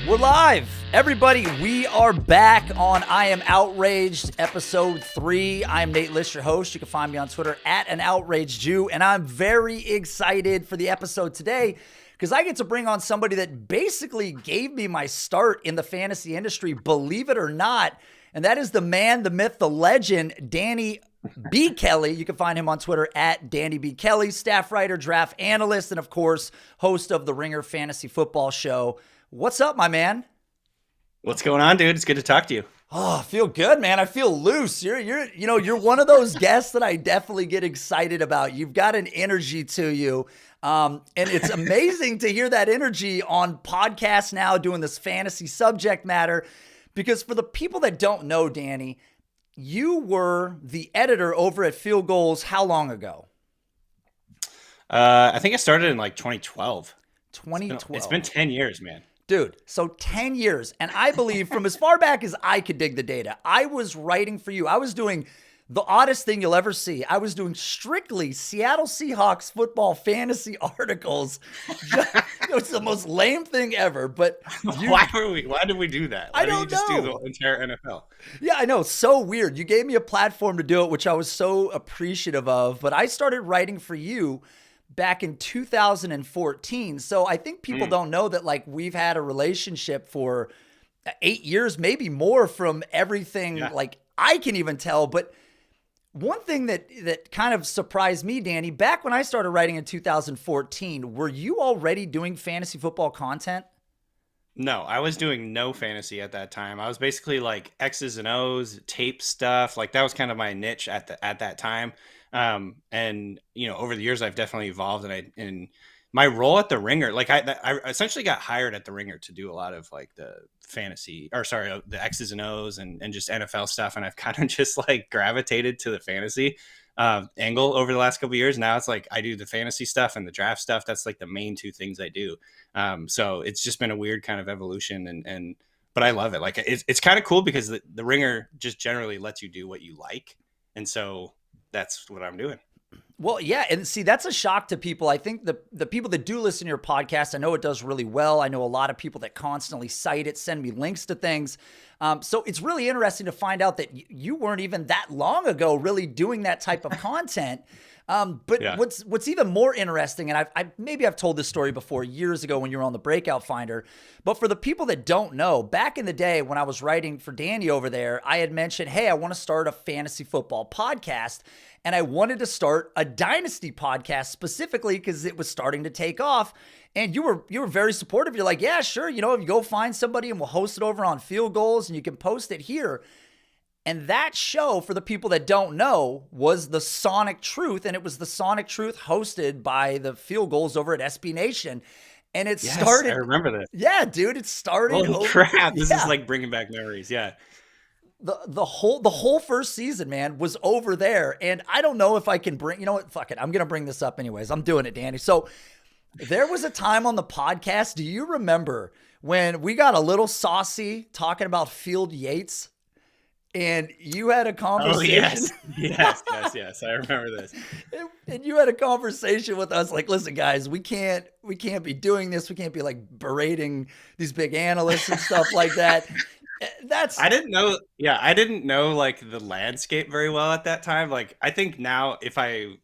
We're live. Everybody, we are back on I Am Outraged, episode 3. I am Nate List, your host. You can find me on Twitter at an outraged Jew, and I'm very excited for the episode today because I get to bring on somebody that basically gave me my start in the fantasy industry, believe it or not, and that is the man, the myth, the legend, Danny B. Kelly. You can find him on Twitter at Danny B. Kelly, staff writer, draft analyst, and of course, host of the Ringer Fantasy Football Show. What's up, my man? What's going on, dude? It's good to talk to you. Oh, I feel good, man. I feel loose. You're one of those guests that I definitely get excited about. You've got an energy to you. And it's amazing to hear that energy on podcasts now doing this fantasy subject matter. Because for the people that don't know, Danny, you were the editor over at Field Goals how long ago? I think I started in like 2012. 2012. It's been 10 years, man. Dude, so 10 years. And I believe from as far back as I could dig the data, I was writing for you. I was doing the oddest thing you'll ever see. I was doing strictly Seattle Seahawks football fantasy articles. It's the most lame thing ever. But why did we do that? Why don't you just do the entire NFL? Yeah, I know. So weird. You gave me a platform to do it, which I was so appreciative of. But I started writing for you back in 2014. So I think people don't know that like we've had a relationship for 8 years, maybe more from everything like I can even tell. But one thing that kind of surprised me, Danny, back when I started writing in 2014, were you already doing fantasy football content? No, I was doing no fantasy at that time. I was basically like X's and O's, tape stuff. Like that was kind of my niche at that time. And you know, over the years, I've definitely evolved, and my role at the Ringer, like I essentially got hired at the Ringer to do a lot of like the X's and O's and just NFL stuff. And I've kind of just like gravitated to the fantasy angle over the last couple of years. Now it's like I do the fantasy stuff and the draft stuff. That's like the main two things I do. So it's just been a weird kind of evolution, but I love it. Like it's kind of cool because the Ringer just generally lets you do what you like, and so that's what I'm doing. Well, yeah. And see, that's a shock to people. I think the people that do listen to your podcast, I know it does really well. I know a lot of people that constantly cite it, send me links to things. So it's really interesting to find out that you weren't even that long ago really doing that type of content. What's even more interesting, and I've told this story before years ago when you were on the Breakout Finder, but for the people that don't know, back in the day when I was writing for Danny over there, I had mentioned, hey, I want to start a fantasy football podcast, and I wanted to start a Dynasty podcast specifically because it was starting to take off. And you were very supportive. You're like, yeah, sure. You go find somebody and we'll host it over on Field Goals and you can post it here. And that show, for the people that don't know, was the Sonic Truth. And it was the Sonic Truth hosted by the Field Goals over at SB Nation. And it started. I remember this. Yeah, dude, it started. Holy crap. This is like bringing back memories. Yeah. The whole first season, man, was over there. And I don't know if I can bring, you know what? Fuck it. I'm going to bring this up anyways. I'm doing it, Danny. So there was a time on the podcast. Do you remember when we got a little saucy talking about Field Yates? And you had a conversation. Oh, yes. I remember this. And you had a conversation with us like, listen, guys, we can't be doing this. We can't be like berating these big analysts and stuff like that. I didn't know like the landscape very well at that time. Like, I think now if I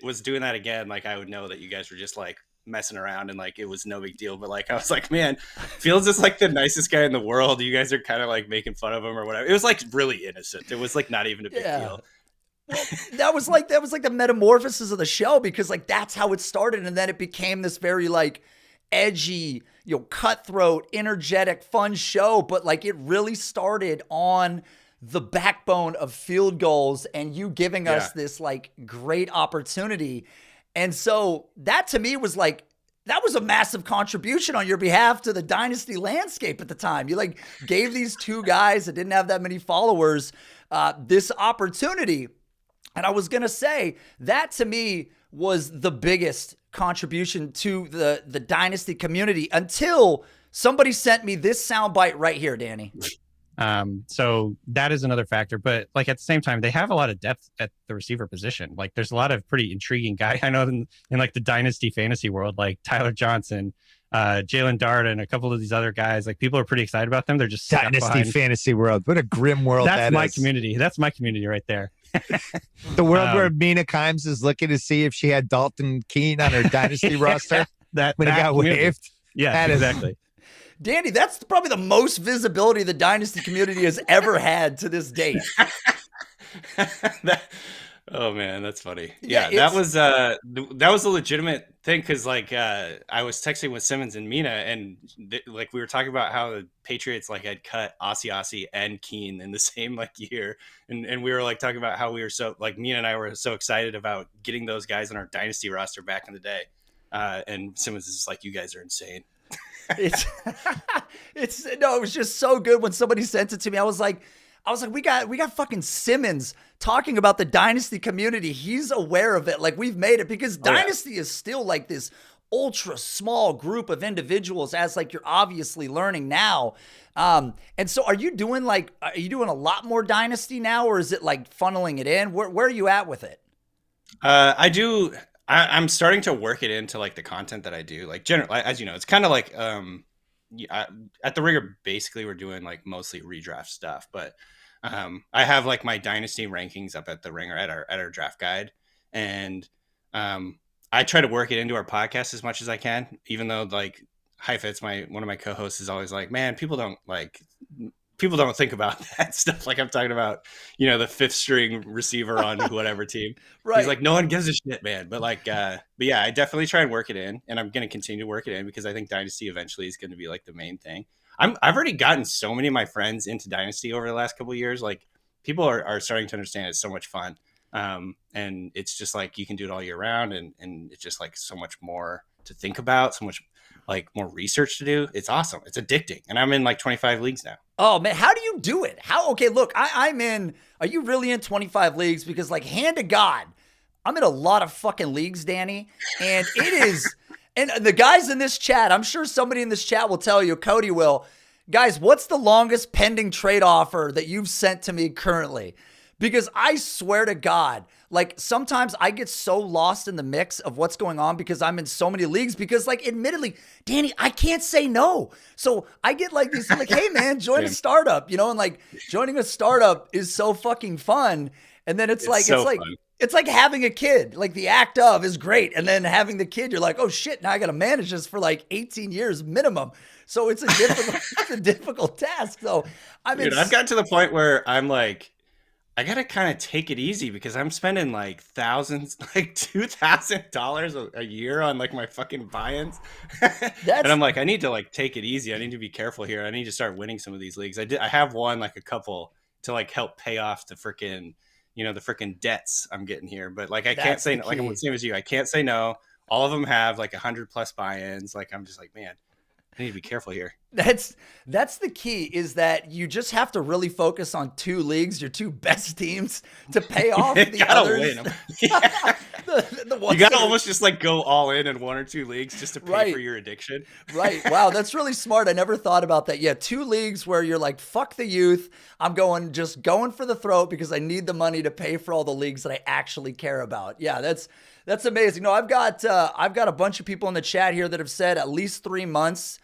was doing that again, like I would know that you guys were just like messing around and like it was no big deal. But like I was like, man, Fields is like the nicest guy in the world. You guys are kind of like making fun of him or whatever. It was like really innocent. It was like not even a big deal. Well, that was like the metamorphosis of the show, because like that's how it started, and then it became this very like edgy, cutthroat, energetic, fun show. But like it really started on the backbone of Field Goals and you giving us this like great opportunity. And so that to me was like, that was a massive contribution on your behalf to the Dynasty landscape at the time. You like gave these two guys that didn't have that many followers this opportunity. And I was going to say that to me was the biggest contribution to the Dynasty community until somebody sent me this soundbite right here, Danny. So that is another factor, but like at the same time, they have a lot of depth at the receiver position. Like there's a lot of pretty intriguing guys I know in like the Dynasty fantasy world, like Tyler Johnson, Jalen Dart and a couple of these other guys. Like people are pretty excited about them. They're just stuck Dynasty behind. fantasy world. What a grim world That's that my is. community. That's my community right there. The world where Mina Kimes is looking to see if she had Dalton Keene on her Dynasty roster That when it got community. waived. Yeah, That is- exactly. Danny, that's probably the most visibility the Dynasty community has ever had to this date. Oh man, that's funny. Yeah, Yeah, that was a legitimate thing because like I was texting with Simmons and Mina, and like we were talking about how the Patriots like had cut Ossie and Keene in the same like year, and we were like talking about how we were so like Mina and I were so excited about getting those guys on our Dynasty roster back in the day, and Simmons is just like, you guys are insane. It was just so good when somebody sent it to me. I was like, we got fucking Simmons talking about the Dynasty community. He's aware of it. Like we've made it because Dynasty is still like this ultra small group of individuals, as like you're obviously learning now. And so are you doing a lot more Dynasty now, or is it like funneling it in? Where are you at with it? I'm starting to work it into like the content that I do. Like generally, as you know, it's kind of like at the Ringer, basically we're doing like mostly redraft stuff, but I have like my Dynasty rankings up at the Ringer at our draft guide, and I try to work it into our podcast as much as I can, even though like Heifetz, one of my co-hosts, is always like, man, people don't think about that stuff. Like I'm talking about, the fifth string receiver on whatever team. Right. He's like, no one gives a shit, man. But like, but yeah, I definitely try and work it in, and I'm going to continue to work it in because I think Dynasty eventually is going to be like the main thing. I've already gotten so many of my friends into Dynasty over the last couple of years. Like people are starting to understand it's so much fun. And it's just like, you can do it all year round, and it's just like so much more to think about, so much like more research to do. It's awesome. It's addicting. And I'm in like 25 leagues now. Oh man, how do you do it? Okay, look, I'm in, are you really in 25 leagues? Because like hand to God, I'm in a lot of fucking leagues, Danny. And it is, and the guys in this chat, I'm sure somebody in this chat will tell you, Cody will. Guys, what's the longest pending trade offer that you've sent to me currently? Because I swear to God, like sometimes I get so lost in the mix of what's going on because I'm in so many leagues, because like admittedly, Danny, I can't say no. So I get like these like, hey man, join a startup, and like joining a startup is so fucking fun. And then it's like having a kid. Like the act of is great. And then having the kid, you're like, oh shit, now I got to manage this for like 18 years minimum. So it's a difficult task. So I've gotten to the point where I'm like, I gotta kind of take it easy because I'm spending like thousands, like $2,000 a year on like my fucking buy-ins, and I'm like, I need to like take it easy. I need to be careful here. I need to start winning some of these leagues. I have won like a couple to like help pay off the freaking, the freaking debts I'm getting here. But like I can't say no. Like I'm the same as you. I can't say no. All of them have like 100+ buy-ins. Like I'm just like, man, I need to be careful here. That's the key, is that you just have to really focus on two leagues, your two best teams, to pay off the others. Win them. Yeah. You gotta almost just like go all in one or two leagues just to pay for your addiction. Right. Wow, that's really smart. I never thought about that. Yeah, two leagues where you're like, fuck the youth. I'm going for the throat because I need the money to pay for all the leagues that I actually care about. Yeah, that's amazing. No, I've got a bunch of people in the chat here that have said at least 3 months.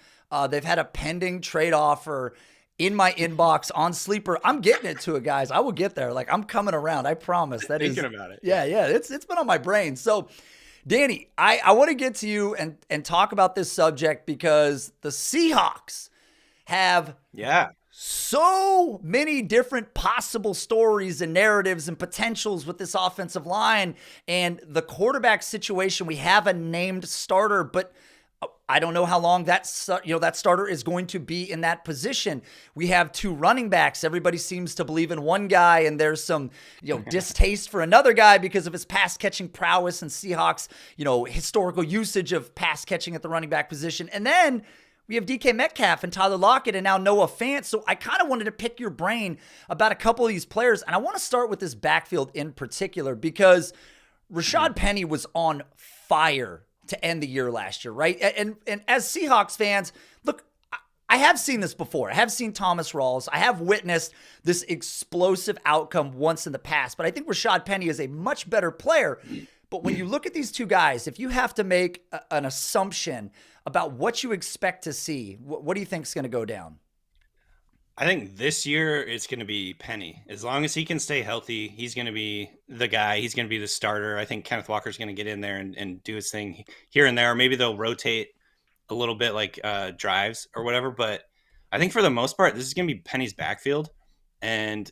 They've had a pending trade offer in my inbox on Sleeper. I'm getting it to it, guys. I will get there. Like I'm coming around. I promise. Thinking about it. Yeah. It's been on my brain. So, Danny, I want to get to you and talk about this subject because the Seahawks have so many different possible stories and narratives and potentials with this offensive line and the quarterback situation. We have a named starter, but I don't know how long that starter is going to be in that position. We have two running backs. Everybody seems to believe in one guy, and there's some, distaste for another guy because of his pass catching prowess and Seahawks, historical usage of pass catching at the running back position. And then we have DK Metcalf and Tyler Lockett and now Noah Fant. So I kind of wanted to pick your brain about a couple of these players. And I want to start with this backfield in particular because Rashaad Penny was on fire to end the year last year, right? And as Seahawks fans, look, I have seen this before. I have seen Thomas Rawls. I have witnessed this explosive outcome once in the past, but I think Rashaad Penny is a much better player. But when you look at these two guys, if you have to make an assumption about what you expect to see. What do you think is going to go down? I think this year it's going to be Penny. As long as he can stay healthy, he's going to be the guy. He's going to be the starter. I think Kenneth Walker's going to get in there and do his thing here and there. Maybe they'll rotate a little bit like drives or whatever. But I think for the most part, this is going to be Penny's backfield. And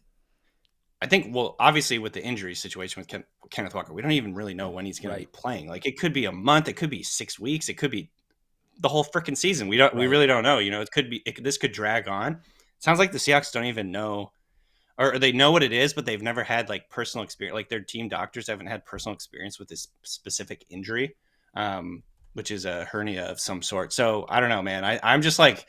I think, well, obviously with the injury situation with Kenneth Walker, we don't even really know when he's going to be playing. Like it could be a month, it could be 6 weeks, it could be the whole freaking season. We really don't know. It could be, this could drag on. Sounds like the Seahawks don't even know, or they know what it is, but they've never had like personal experience. Like their team doctors haven't had personal experience with this specific injury, which is a hernia of some sort. So I don't know, man. I'm just like,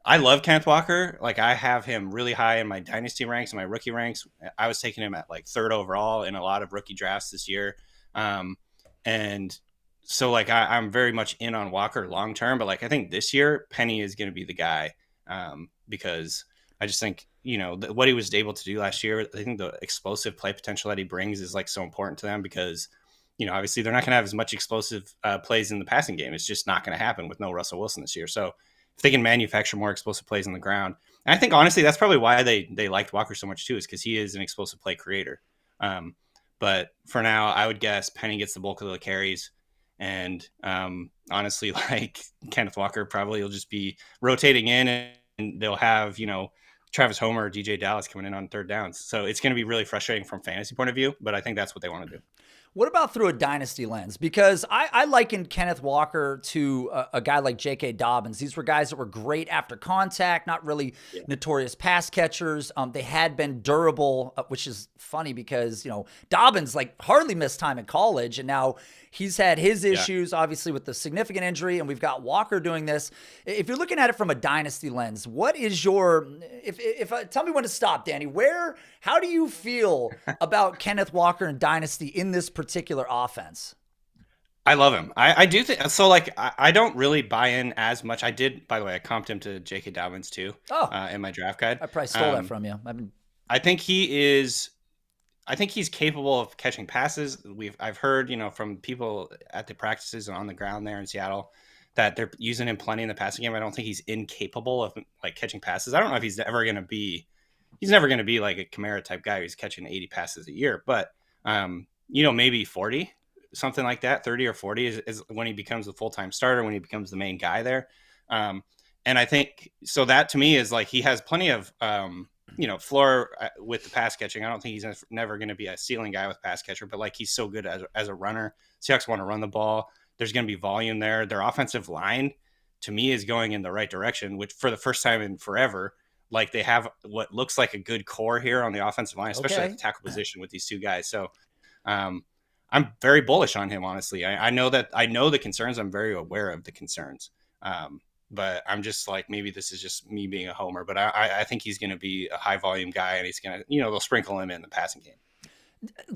I love Kenneth Walker. Like I have him really high in my dynasty ranks and my rookie ranks. I was taking him at like 3rd overall in a lot of rookie drafts this year. And so like, I'm very much in on Walker long-term, but like, I think this year Penny is going to be the guy, because I just think, what he was able to do last year, I think the explosive play potential that he brings is like so important to them because, obviously they're not going to have as much explosive plays in the passing game. It's just not going to happen with no Russell Wilson this year. So if they can manufacture more explosive plays on the ground, and I think honestly, that's probably why they liked Walker so much too, is because he is an explosive play creator. But for now, I would guess Penny gets the bulk of the carries. And honestly, like Kenneth Walker probably will just be rotating in and they'll have, Travis Homer or DJ Dallas coming in on 3rd downs. So it's going to be really frustrating from fantasy point of view, but I think that's what they want to do. What about through a dynasty lens? Because I likened Kenneth Walker to a guy like J.K. Dobbins. These were guys that were great after contact, not really notorious pass catchers. They had been durable, which is funny because, Dobbins like hardly missed time in college, and now he's had his issues, obviously, with the significant injury, and we've got Walker doing this. If you're looking at it from a dynasty lens, what is your tell me when to stop, Danny. How do you feel about Kenneth Walker and dynasty in this particular offense? I love him. I do think so. Like, I don't really buy in as much. I did, by the way, I comped him to J.K. Dobbins too. In my draft guide. I probably stole that from you. I think he's capable of catching passes. I've heard, from people at the practices and on the ground there in Seattle that they're using him plenty in the passing game. I don't think he's incapable of like catching passes. I don't know if he's never going to be like a Kamara type guy who's catching 80 passes a year, but maybe 40, something like that. 30 or 40 is when he becomes the full-time starter, when he becomes the main guy there. And I think, so that to me is like, he has plenty of, floor with the pass catching. I don't think he's never going to be a ceiling guy with pass catcher, but like he's so good as a runner. Seahawks want to run the ball. There's going to be volume there. Their offensive line to me is going in the right direction, which for the first time in forever, like they have what looks like a good core here on the offensive line, especially at the tackle position with these two guys. So I'm very bullish on him, honestly. I know the concerns. I'm very aware of the concerns. But I'm just like, maybe this is just me being a homer, but I think he's going to be a high volume guy and he's going to, they'll sprinkle him in the passing game.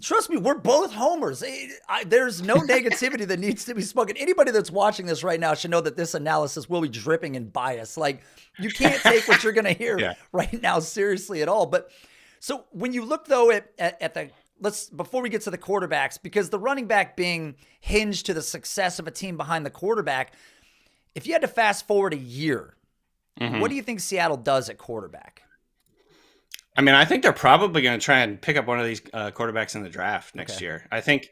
Trust me, we're both homers. There's no negativity that needs to be spoken. Anybody that's watching this right now should know that this analysis will be dripping in bias. Like you can't take what you're going to hear right now seriously at all. But so when you look though at the, before we get to the quarterbacks, because the running back being hinged to the success of a team behind the quarterback, if you had to fast forward a year, what do you think Seattle does at quarterback? I mean, I think they're probably going to try and pick up one of these quarterbacks in the draft next year. I think,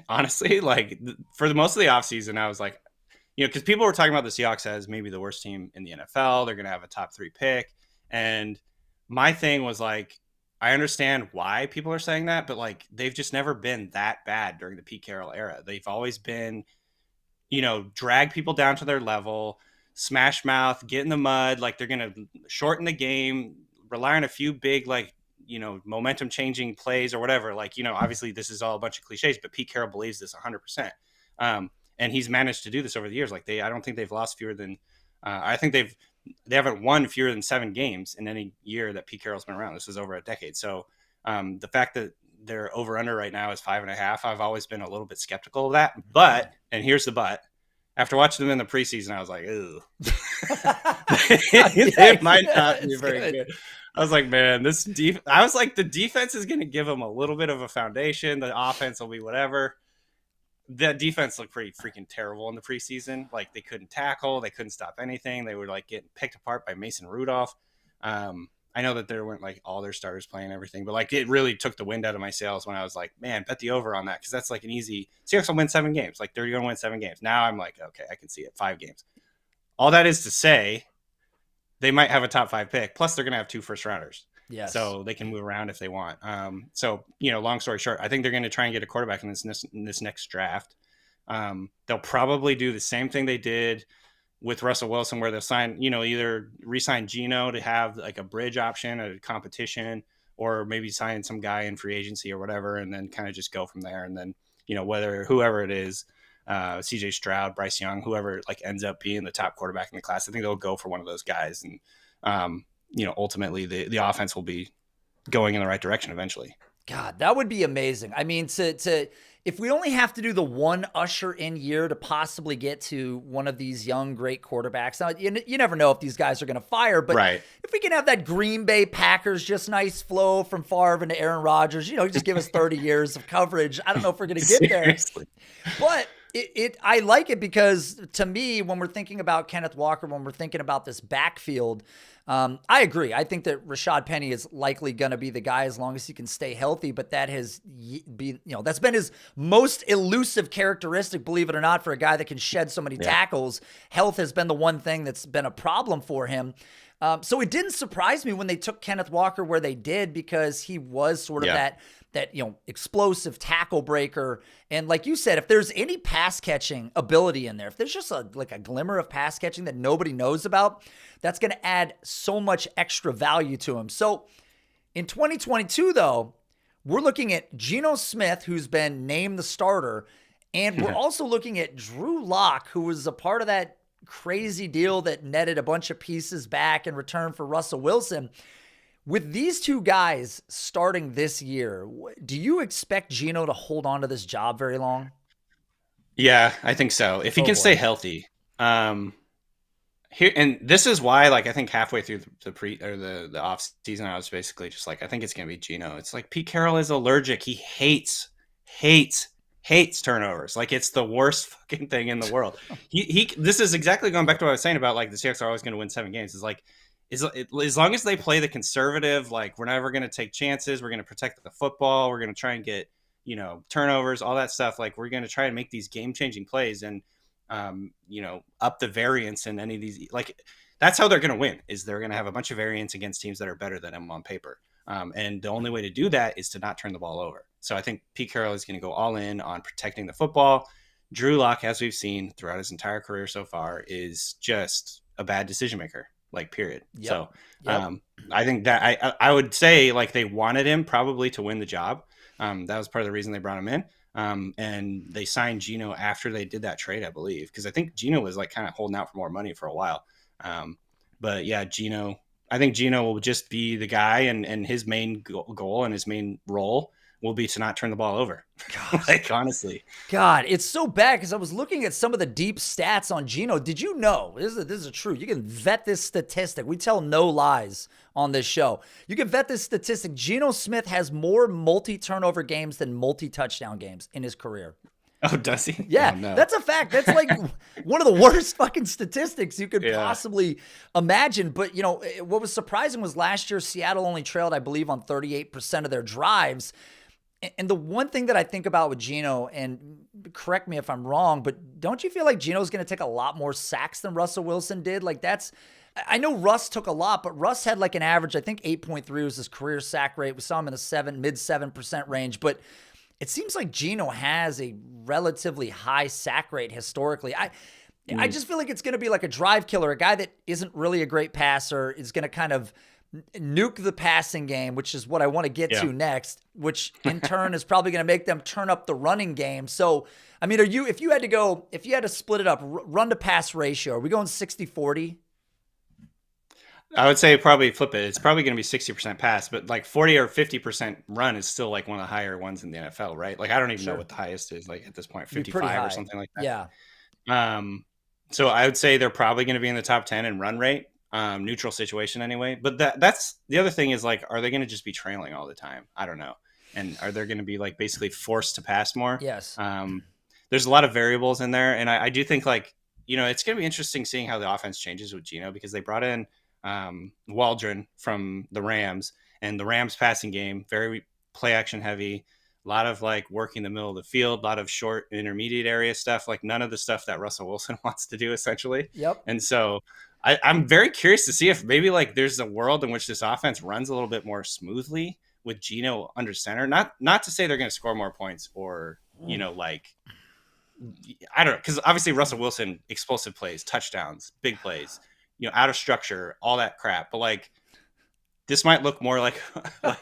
honestly, like for most of the offseason, I was like, because people were talking about the Seahawks as maybe the worst team in the NFL. They're going to have a top 3 pick. And my thing was like, I understand why people are saying that, but like they've just never been that bad during the Pete Carroll era. They've always been, drag people down to their level, smash mouth, get in the mud. Like they're going to shorten the game, rely on a few big, like, momentum changing plays or whatever. Like, obviously this is all a bunch of cliches, but Pete Carroll believes this 100%. And he's managed to do this over the years. Like I don't think they've lost fewer than, I think they haven't won fewer than 7 games in any year that Pete Carroll's been around. This is over a decade. So the fact that their over under right now is 5.5, I've always been a little bit skeptical of that. But, and here's the but, after watching them in the preseason, I was like, ooh, it might not be very good. I was like, man, the defense is going to give them a little bit of a foundation. The offense will be whatever. that defense looked pretty freaking terrible in the preseason. Like they couldn't tackle, they couldn't stop anything. They were like getting picked apart by Mason Rudolph. I know that there weren't like all their starters playing everything, but like it really took the wind out of my sails when I was like, man, bet the over on that, because that's like an easy. Seahawks will win 7 games. Like they're going to win 7 games. Now I'm like, okay, I can see it. 5 games. All that is to say, they might have a top 5 pick. Plus, they're going to have 2 first rounders. Yes. So they can move around if they want. So, long story short, I think they're going to try and get a quarterback in this next draft. They'll probably do the same thing they did with Russell Wilson, where they'll sign, either re-sign Geno to have like a bridge option at a competition, or maybe sign some guy in free agency or whatever, and then kind of just go from there. And then, whoever it is, CJ Stroud, Bryce Young, whoever like ends up being the top quarterback in the class, I think they'll go for one of those guys. And, ultimately the offense will be going in the right direction eventually. God, that would be amazing. I mean, if we only have to do the one usher in year to possibly get to one of these young, great quarterbacks. Now, you never know if these guys are going to fire, but right. If we can have that Green Bay Packers, just nice flow from Favre into Aaron Rodgers, just give us 30 years of coverage. I don't know if we're going to get there, but I like it, because to me, when we're thinking about Kenneth Walker, when we're thinking about this backfield, I agree. I think that Rashaad Penny is likely going to be the guy as long as he can stay healthy, but that's been his most elusive characteristic, believe it or not, for a guy that can shed so many tackles. Health has been the one thing that's been a problem for him. So it didn't surprise me when they took Kenneth Walker where they did, because he was sort of that explosive tackle breaker. And like you said, if there's any pass catching ability in there, if there's just a glimmer of pass catching that nobody knows about, that's going to add so much extra value to him. So in 2022, though, we're looking at Geno Smith, who's been named the starter, and we're also looking at Drew Lock, who was a part of that crazy deal that netted a bunch of pieces back in return for Russell Wilson. With these 2 guys starting this year, do you expect Geno to hold on to this job very long? Yeah, I think so. If he can stay healthy. Here, and this is why, like, I think halfway through the off season, I was basically just like, I think it's going to be Geno. It's like Pete Carroll is allergic. He hates turnovers. Like, it's the worst fucking thing in the world. This is exactly going back to what I was saying about like the Seahawks are always going to win 7 games. It's like, as long as they play the conservative, like, we're never going to take chances. We're going to protect the football. We're going to try and get, turnovers, all that stuff. Like, we're going to try and make these game-changing plays and, up the variance in any of these. Like, that's how they're going to win, is they're going to have a bunch of variance against teams that are better than them on paper. And the only way to do that is to not turn the ball over. So I think Pete Carroll is going to go all in on protecting the football. Drew Lock, as we've seen throughout his entire career so far, is just a bad decision maker. Like, period. Yep. So I think that I would say, like, they wanted him probably to win the job. That was part of the reason they brought him in. And they signed Geno after they did that trade, I believe, because I think Geno was like kind of holding out for more money for a while. But yeah, I think Geno will just be the guy, and his main goal and his main role will be to not turn the ball over. Like, honestly. God, it's so bad, because I was looking at some of the deep stats on Geno. Did you know, this is true, you can vet this statistic. We tell no lies on this show. You can vet this statistic. Geno Smith has more multi-turnover games than multi-touchdown games in his career. Oh, does he? Yeah, oh, no. That's a fact. That's like one of the worst fucking statistics you could possibly imagine. But, what was surprising was last year, Seattle only trailed, I believe, on 38% of their drives. And the one thing that I think about with Geno, and correct me if I'm wrong, but don't you feel like Geno's going to take a lot more sacks than Russell Wilson did? Like, I know Russ took a lot, but Russ had like an average, I think 8.3 was his career sack rate. We saw him in the mid 7% range, but it seems like Geno has a relatively high sack rate historically. I just feel like it's going to be like a drive killer, a guy that isn't really a great passer, is going to kind of nuke the passing game, which is what I want to get to next, which in turn is probably going to make them turn up the running game. So, I mean, if you had to split it up, run to pass ratio, are we going 60-40? I would say probably flip it. It's probably going to be 60% pass, but like 40 or 50% run is still like one of the higher ones in the NFL, right? Like, I don't even know what the highest is, like, at this point, 55 or something like that. Yeah. So I would say they're probably going to be in the top 10 in run rate, neutral situation anyway. But that's the other thing is, like, are they going to just be trailing all the time? I don't know. And are they going to be like basically forced to pass more? Yes. there's a lot of variables in there. And I do think like, it's going to be interesting seeing how the offense changes with Geno, because they brought in Waldron from the Rams, and the Rams passing game, very play action heavy, a lot of like working the middle of the field, a lot of short intermediate area stuff, like none of the stuff that Russell Wilson wants to do essentially. Yep. And so I'm very curious to see if maybe like there's a world in which this offense runs a little bit more smoothly with Geno under center. Not to say they're going to score more points or, like, I don't know. Cause obviously Russell Wilson, explosive plays, touchdowns, big plays, out of structure, all that crap. But like, this might look more like a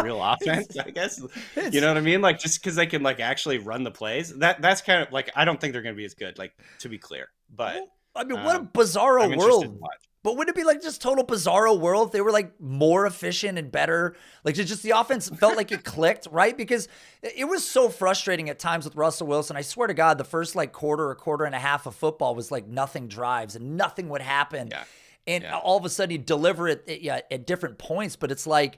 real offense, I guess. You know what I mean? Like, just because they can like actually run the plays. That's kind of like, I don't think they're going to be as good, like, to be clear. But I mean, what a bizarro world. But wouldn't it be like just total bizarro world if they were like more efficient and better? Like just the offense felt like it clicked, right? Because it was so frustrating at times with Russell Wilson. I swear to God, the first like quarter and a half of football was like nothing drives and nothing would happen. Yeah. And all of a sudden he'd deliver it at different points. But it's like,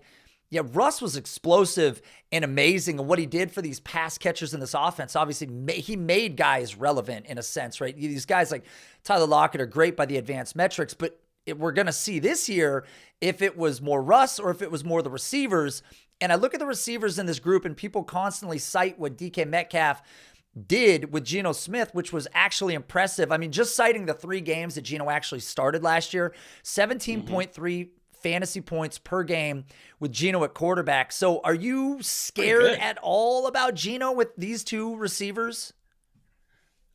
Russ was explosive and amazing. And what he did for these pass catchers in this offense, obviously he made guys relevant in a sense, right? These guys like Tyler Lockett are great by the advanced metrics, but we're going to see this year if it was more Russ or if it was more the receivers. And I look at the receivers in this group, and people constantly cite what DK Metcalf did with Geno Smith, which was actually impressive. I mean, just citing the 3 games that Geno actually started last year, 17.3 fantasy points per game with Geno at quarterback. So are you scared at all about Geno with these 2 receivers?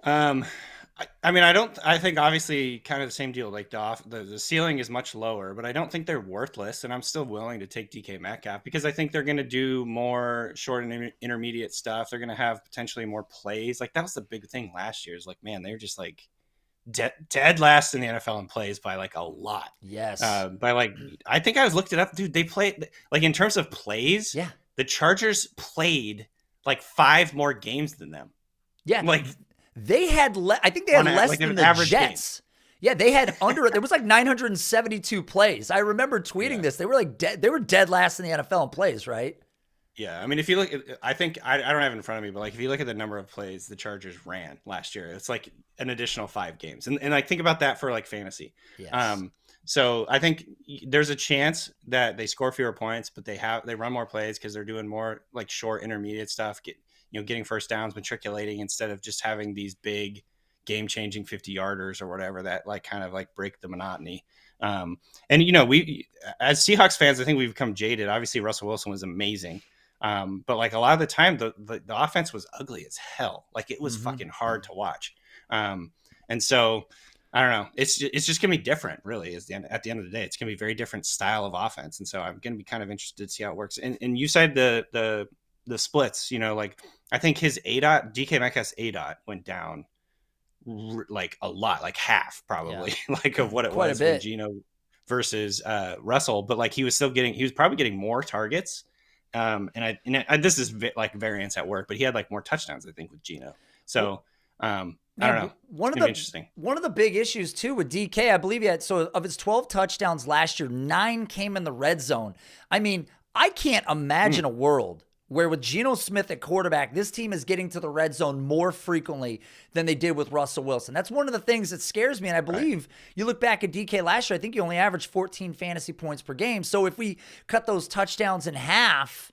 I think obviously kind of the same deal. Like the ceiling is much lower, but I don't think they're worthless. And I'm still willing to take DK Metcalf because I think they're going to do more short and intermediate stuff. They're going to have potentially more plays. Like that was the big thing last year, is like, man, they're just like dead last in the NFL in plays by like a lot. Yes. By like, I think I looked it up, dude. They played like in terms of plays. Yeah. The Chargers played like 5 more games than them. Yeah. Like, they had, I think they had less than the Jets. Game. Yeah, they had there was like 972 plays. I remember tweeting this. They were like they were dead last in the NFL in plays, right? Yeah, I mean, if you look, I think I don't have it in front of me, but like if you look at the number of plays the Chargers ran last year, it's like an additional 5 games, and like think about that for like fantasy. Yes. So I think there's a chance that they score fewer points, but they run more plays because they're doing more like short intermediate stuff. Getting first downs, matriculating instead of just having these big game-changing 50-yarders or whatever that like kind of like break the monotony. And we as Seahawks fans, I think we've become jaded. Obviously, Russell Wilson was amazing, but like a lot of the time, the offense was ugly as hell. Like it was fucking hard to watch. And so I don't know. It's just gonna be different, really. At the end of the day, it's gonna be a very different style of offense. And so I'm gonna be kind of interested to see how it works. And you said the splits, like I think his DK Metcalf's went down like a lot, like half probably, like of what it was with Geno versus Russell. But like he was probably getting more targets. And this is like variance at work, but he had like more touchdowns, I think, with Geno. So I don't know. One of the big issues too with DK, I believe he had, so of his 12 touchdowns last year, 9 came in the red zone. I mean, I can't imagine a world where with Geno Smith at quarterback, this team is getting to the red zone more frequently than they did with Russell Wilson. That's one of the things that scares me. And I believe you look back at DK last year, I think he only averaged 14 fantasy points per game. So if we cut those touchdowns in half,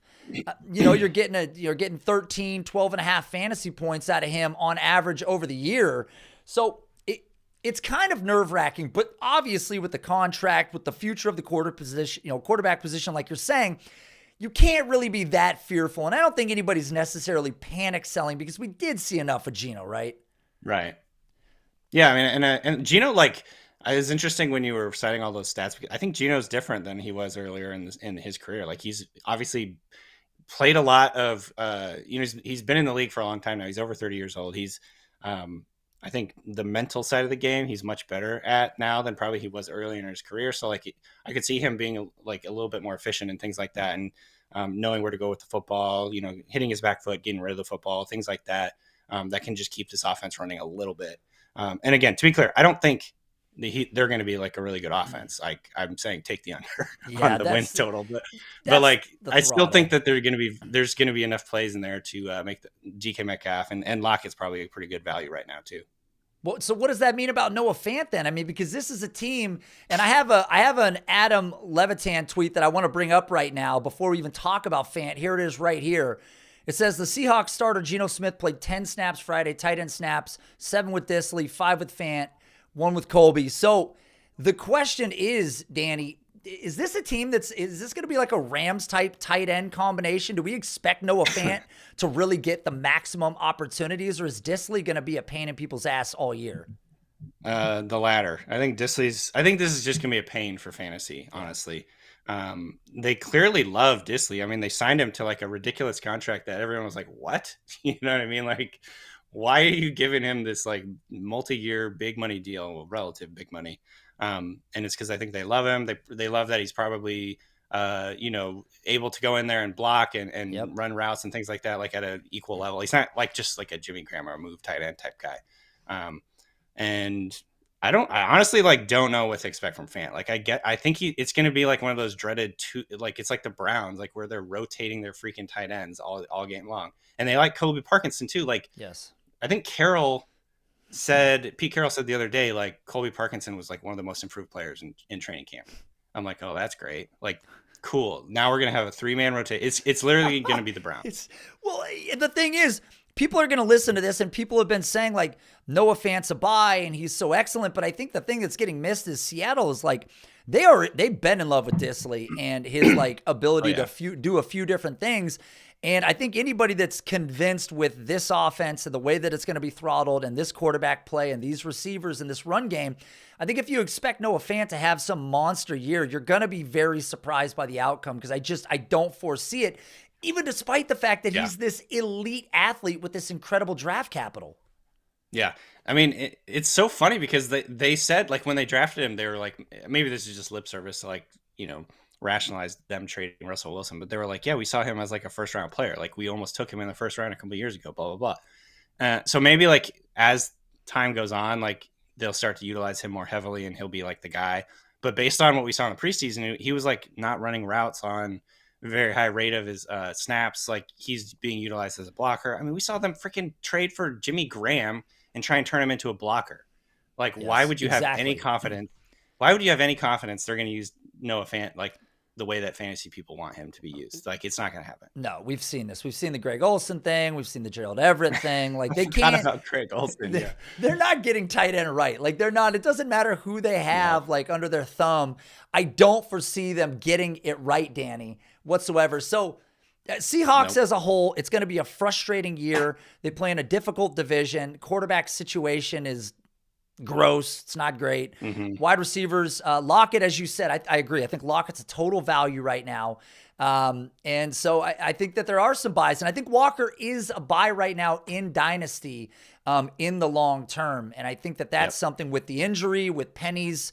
you're getting 13, 12 and a half fantasy points out of him on average over the year. So it's kind of nerve-wracking, but obviously with the contract, with the future of the quarterback position, like you're saying, you can't really be that fearful. And I don't think anybody's necessarily panic selling because we did see enough of Geno, right? Right. Yeah, I mean, and Geno, like, it was interesting when you were citing all those stats. I think Geno's different than he was earlier in his career. Like, he's obviously played a lot of, he's been in the league for a long time now. He's over 30 years old. He's, I think the mental side of the game, he's much better at now than probably he was earlier in his career. So like, I could see him being like a little bit more efficient and things like that. And knowing where to go with the football, hitting his back foot, getting rid of the football, things like that, that can just keep this offense running a little bit. And again, to be clear, I don't think they're going to be like a really good offense. Like I'm saying, take the under Yeah, on the win total, but that's like the I still throttle. think that there's going to be enough plays in there to make the DK Metcalf and Lockett's probably a pretty good value right now too. Well, so what does that mean about Noah Fant then? I mean, because this is a team, and I have an Adam Levitan tweet that I want to bring up right now before we even talk about Fant. Here it is right here. It says the Seahawks starter Geno Smith played 10 snaps Friday, tight end snaps, 7 with Dissly, 5 with Fant, 1 with Colby. So the question is, Danny, is this a team is this going to be like a Rams type tight end combination? Do we expect Noah Fant to really get the maximum opportunities, or is Dissly going to be a pain in people's ass all year? The latter. I think this is just going to be a pain for fantasy, honestly. They clearly love Dissly. I mean, they signed him to like a ridiculous contract that everyone was like, what? You know what I mean? Like, why are you giving him this like multi-year big money deal, relative big money? And it's because I think they love him. They love that he's probably, able to go in there and block and run routes and things like that, like at an equal level. He's not like just like a Jimmy Graham or move tight end type guy. And I honestly like don't know what to expect from Fant. Like I think it's going to be like one of those dreaded it's like the Browns, like where they're rotating their freaking tight ends all game long. And they like Colby Parkinson too. Like, yes, I think Pete Carroll said the other day, like Colby Parkinson was like one of the most improved players in training camp. I'm like, oh, that's great. Like, cool. Now we're going to have a 3-man rotation. It's literally going to be the Browns. Well, the thing is, people are going to listen to this, and people have been saying like Noah Fant's a buy and he's so excellent. But I think the thing that's getting missed is Seattle is like they've been in love with Dissly and his like ability to do a few different things. And I think anybody that's convinced with this offense and the way that it's going to be throttled and this quarterback play and these receivers and this run game, I think if you expect Noah Fant to have some monster year, you're going to be very surprised by the outcome, because I don't foresee it, even despite the fact that he's this elite athlete with this incredible draft capital. Yeah. I mean, it's so funny because they said, like, when they drafted him, they were like, maybe this is just lip service to, like, rationalize them trading Russell Wilson, but they were like, yeah, we saw him as like a first round player. Like, we almost took him in the first round a couple of years ago, blah, blah, blah. So maybe like as time goes on, like they'll start to utilize him more heavily and he'll be like the guy. But based on what we saw in the preseason, he was like not running routes on a very high rate of his snaps. Like, he's being utilized as a blocker. I mean, we saw them freaking trade for Jimmy Graham and try and turn him into a blocker. Like, why would you have any confidence? Why would you have any confidence they're going to use Noah Fant like the way that fantasy people want him to be used? Like, it's not going to happen. No, we've seen this. We've seen the Greg Olsen thing. We've seen the Gerald Everett thing. Like, they can't. About Greg Olsen, they're not getting tight end right. Like, they're not. It doesn't matter who they have like under their thumb. I don't foresee them getting it right, Danny, whatsoever. So Seahawks as a whole, it's going to be a frustrating year. They play in a difficult division. Quarterback situation is gross. It's not great. Wide receivers, Lockett, as you said, I agree. I think Lockett's a total value right now. And so I think that there are some buys, and I think Walker is a buy right now in Dynasty in the long term. And I think that that's something with the injury, with Penny's,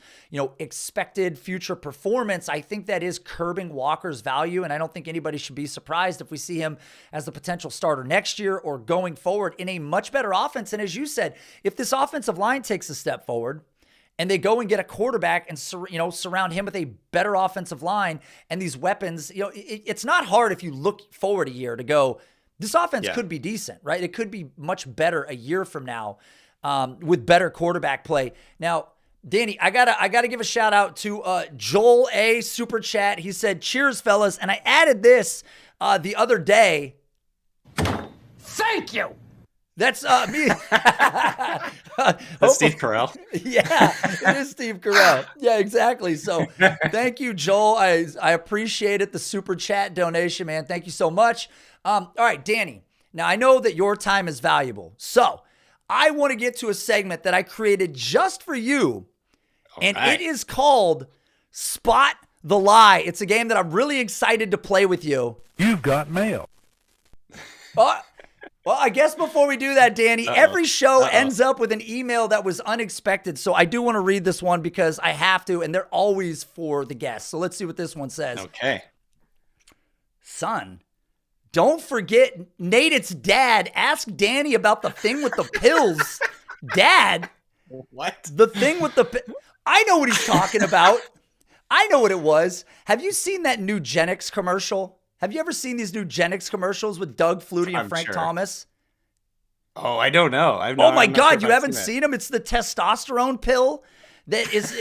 expected future performance. I think that is curbing Walker's value. And I don't think anybody should be surprised if we see him as the potential starter next year or going forward in a much better offense. And as you said, if this offensive line takes a step forward and they go and get a quarterback and surround him with a better offensive line and these weapons, it's not hard if you look forward a year to go, this offense could be decent, right? It could be much better a year from now with better quarterback play. Now, Danny, I gotta give a shout out to Joel A. Super Chat. He said, "Cheers, fellas," and I added this the other day. Thank you. That's me. That's Steve Carell. Yeah, it is Steve Carell. Yeah, exactly. So thank you, Joel. I appreciate it. The super chat donation, man. Thank you so much. All right, Danny. Now, I know that your time is valuable. So I want to get to a segment that I created just for you. And it is called Spot the Lie. It's a game that I'm really excited to play with you. You've got mail. Well, I guess before we do that, Danny, every show ends up with an email that was unexpected. So I do want to read this one because I have to, and they're always for the guests. So let's see what this one says. Okay. Son, don't forget Nate, it's Dad. Ask Danny about the thing with the pills. Dad? What? The thing with the I know what he's talking about. I know what it was. Have you seen that new Genix commercial? Have you ever seen these new Genix commercials with Doug Flutie and I'm Frank sure. Thomas? Oh, I don't know. Oh my God, you haven't seen them? It's the testosterone pill. That is,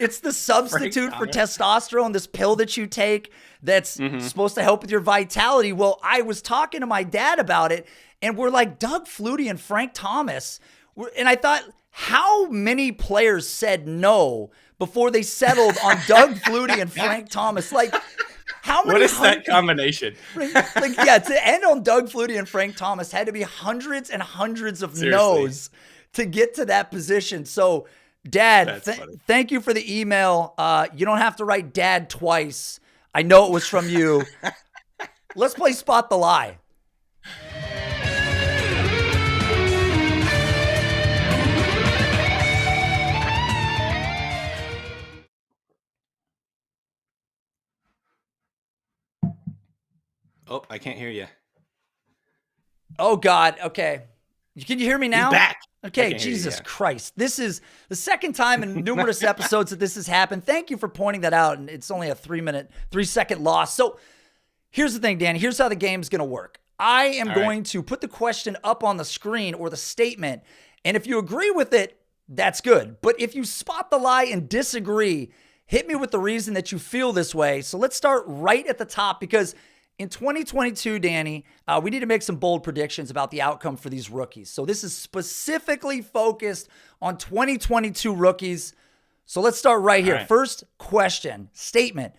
it's the substitute for testosterone, this pill that you take that's supposed to help with your vitality. Well, I was talking to my dad about it, and we're like, Doug Flutie and Frank Thomas. And I thought, how many players said no before they settled on Doug Flutie and Frank Thomas? Like, how many? What is that combination? Like, yeah, to end on Doug Flutie and Frank Thomas had to be hundreds and hundreds of no's to get to that position. So, Dad, thank you for the email. You don't have to write Dad twice. I know it was from you. Let's play Spot the Lie. Oh, I can't hear you. Oh, God. Okay. Can you hear me now? He's back. Okay, Jesus Christ. This is the second time in numerous episodes that this has happened. Thank you for pointing that out. And it's only a 3-second loss. So here's the thing, Danny. Here's how the game's going to work. I am going to put the question up on the screen or the statement. And if you agree with it, that's good. But if you spot the lie and disagree, hit me with the reason that you feel this way. So let's start right at the top, because in 2022, Danny, we need to make some bold predictions about the outcome for these rookies. So this is specifically focused on 2022 rookies. So let's start right here. First question, statement.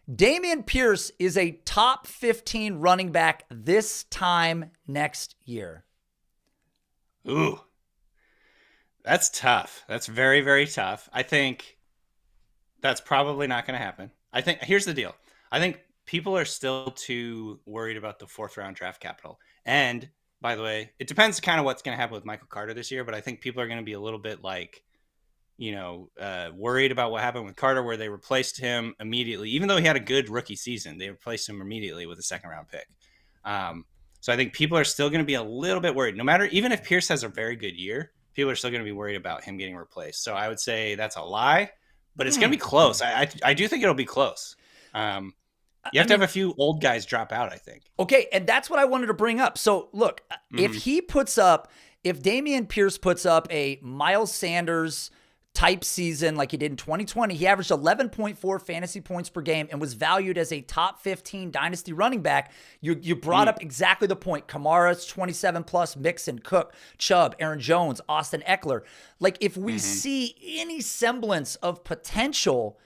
Dameon Pierce is a top 15 running back this time next year. Ooh, that's tough. That's very, very tough. I think that's probably not going to happen. I think here's the deal. I think people are still too worried about the 4th-round draft capital. And by the way, it depends kind of what's going to happen with Michael Carter this year, but I think people are going to be a little bit like, worried about what happened with Carter, where they replaced him immediately. Even though he had a good rookie season, they replaced him immediately with a 2nd-round pick. So I think people are still going to be a little bit worried. No matter, even if Pierce has a very good year, people are still going to be worried about him getting replaced. So I would say that's a lie, but it's going to be close. I do think it'll be close. You have to have a few old guys drop out, I think. Okay, and that's what I wanted to bring up. So, look, if Dameon Pierce puts up a Miles Sanders type season like he did in 2020, he averaged 11.4 fantasy points per game and was valued as a top 15 dynasty running back. You brought up exactly the point. Kamara's 27+, Mixon, Cook, Chubb, Aaron Jones, Austin Eckler. Like, if we see any semblance of potential,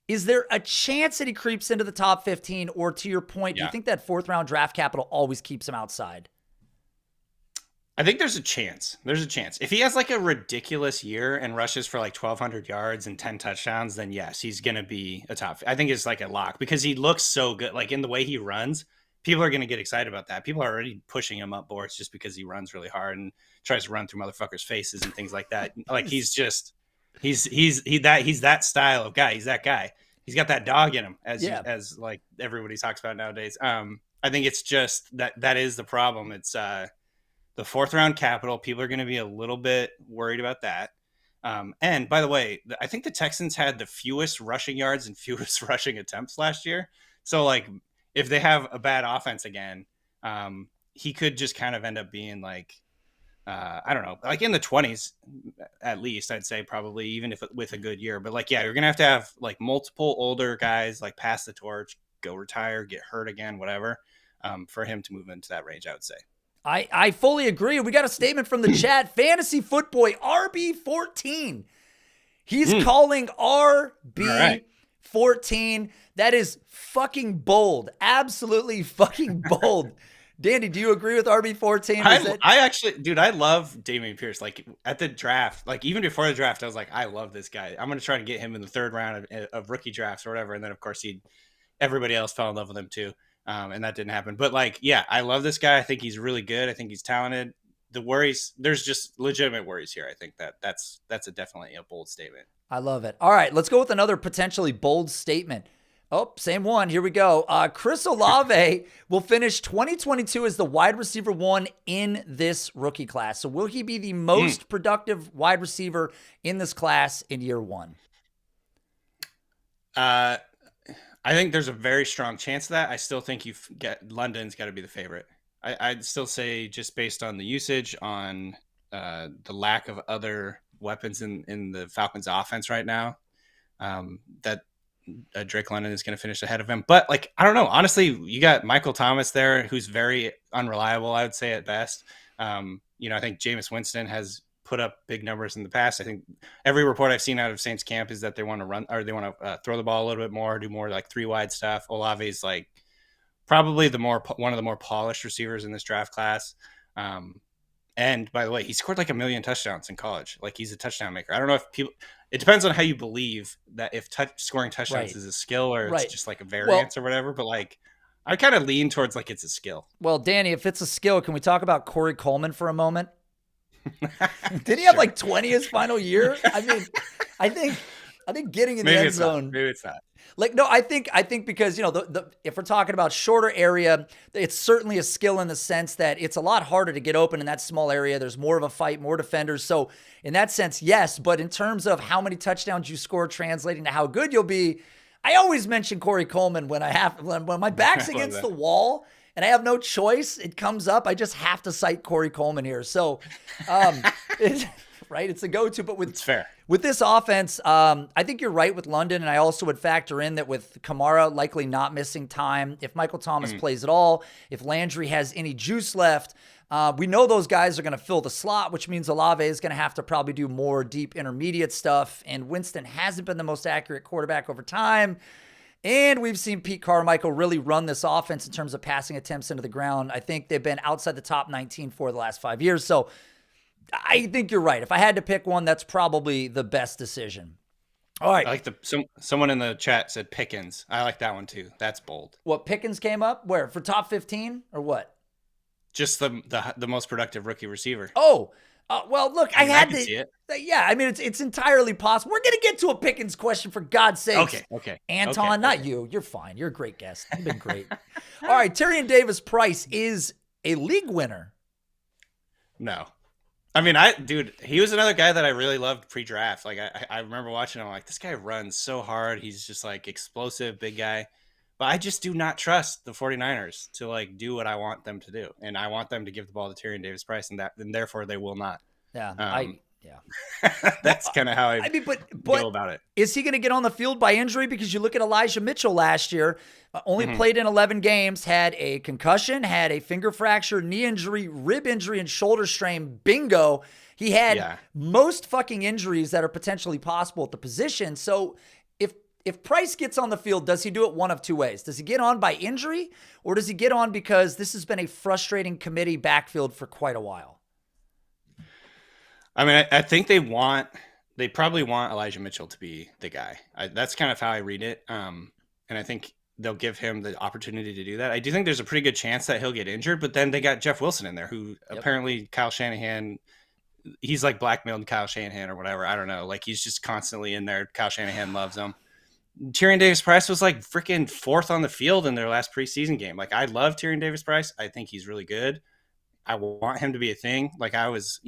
is there a chance that he creeps into the top 15? Or to your point, do you think that 4th-round draft capital always keeps him outside? I think there's a chance. There's a chance. If he has like a ridiculous year and rushes for like 1,200 yards and 10 touchdowns, then yes, he's going to be a top. I think it's like a lock because he looks so good. Like in the way he runs, people are going to get excited about that. People are already pushing him up boards just because he runs really hard and tries to run through motherfuckers' faces and things like that. Like he's that style of guy. He's that guy. He's got that dog in him, as like everybody talks about nowadays. I think it's just that is the problem. It's the 4th-round capital. People are going to be a little bit worried about that. And by the way, I think the Texans had the fewest rushing yards and fewest rushing attempts last year. So like if they have a bad offense again, he could just kind of end up being like, I don't know, like in the 20s, at least I'd say probably, even if with a good year. But like, yeah, you're going to have like multiple older guys like pass the torch, go retire, get hurt again, whatever, for him to move into that range, I would say. I fully agree. We got a statement from the chat. Fantasy Footboy RB14. He's calling RB14. That is fucking bold. Absolutely fucking bold. Danny, do you agree with RB14? I actually, dude, I love Dameon Pierce. Like at the draft, like even before the draft, I was like, I love this guy. I'm going to try to get him in the 3rd round of rookie drafts or whatever. And then of course everybody else fell in love with him too. And that didn't happen. But like, yeah, I love this guy. I think he's really good. I think he's talented. The worries, there's just legitimate worries here. I think that's definitely a bold statement. I love it. All right, let's go with another potentially bold statement. Oh, same one. Here we go. Chris Olave will finish 2022 as the wide receiver 1 in this rookie class. So will he be the most productive wide receiver in this class in year 1? I think there's a very strong chance of that. I still think London's got to be the favorite. I'd still say, just based on the usage, on the lack of other weapons in the Falcons' offense right now, that Drake London is going to finish ahead of him. But like, I don't know. Honestly, you got Michael Thomas there, who's very unreliable, I would say, at best. I think Jameis Winston has put up big numbers in the past. I think every report I've seen out of Saints camp is that they want to run, or they want to throw the ball a little bit more, do more like 3 wide stuff. Olave's like probably one of the more polished receivers in this draft class. And by the way, he scored like 1 million touchdowns in college. Like, he's a touchdown maker. I don't know if it depends on how you believe that, if scoring touchdowns is a skill, or it's just like a variance or whatever. But like, I kind of lean towards like it's a skill. Well, Danny, if it's a skill, can we talk about Corey Coleman for a moment? Did he have like 20 his final year? I mean, I think getting in the end zone. Maybe it's not. Like, no, I think because, if we're talking about shorter area, it's certainly a skill in the sense that it's a lot harder to get open in that small area. There's more of a fight, more defenders. So in that sense, yes. But in terms of how many touchdowns you score translating to how good you'll be, I always mention Corey Coleman when my back's against the wall and I have no choice. It comes up. I just have to cite Corey Coleman here. So, right, it's a go-to. But it's fair. With this offense, I think you're right with London, and I also would factor in that with Kamara likely not missing time, if Michael Thomas plays at all, if Landry has any juice left, we know those guys are going to fill the slot, which means Olave is going to have to probably do more deep intermediate stuff, and Winston hasn't been the most accurate quarterback over time. And we've seen Pete Carmichael really run this offense in terms of passing attempts into the ground. I think they've been outside the top 19 for the last 5 years. So I think you're right. If I had to pick one, that's probably the best decision. All right. I like someone in the chat said Pickens. I like that one too. That's bold. What, Pickens came up? Where? For top 15 or what? Just the most productive rookie receiver. Oh, well, look, I had to see it. Yeah, I mean, it's entirely possible. We're going to get to a Pickens question, for God's sakes. Okay. Anton, not you. You're fine. You're a great guest. You've been great. All right, Tyrion Davis-Price is a league winner. No. I mean, he was another guy that I really loved pre-draft. Like, I remember watching him, like, this guy runs so hard. He's just like explosive, big guy. But I just do not trust the 49ers to like do what I want them to do. And I want them to give the ball to Tyrion Davis-Price, and therefore they will not. Yeah. That's kind of how I feel about it. Is he going to get on the field by injury? Because you look at Elijah Mitchell last year, only played in 11 games, had a concussion, had a finger fracture, knee injury, rib injury, and shoulder strain. Bingo. He had most fucking injuries that are potentially possible at the position. So if Price gets on the field, does he do it one of two ways? Does he get on by injury, or does he get on because this has been a frustrating committee backfield for quite a while? I mean, I think they probably want Elijah Mitchell to be the guy. That's kind of how I read it. And I think they'll give him the opportunity to do that. I do think there's a pretty good chance that he'll get injured, but then they got Jeff Wilson in there, who apparently Kyle Shanahan, he's like blackmailed Kyle Shanahan or whatever. I don't know. Like, he's just constantly in there. Kyle Shanahan loves him. Tyrion Davis-Price was like freaking 4th on the field in their last preseason game. Like, I love Tyrion Davis-Price. I think he's really good. I want him to be a thing. Like, I was,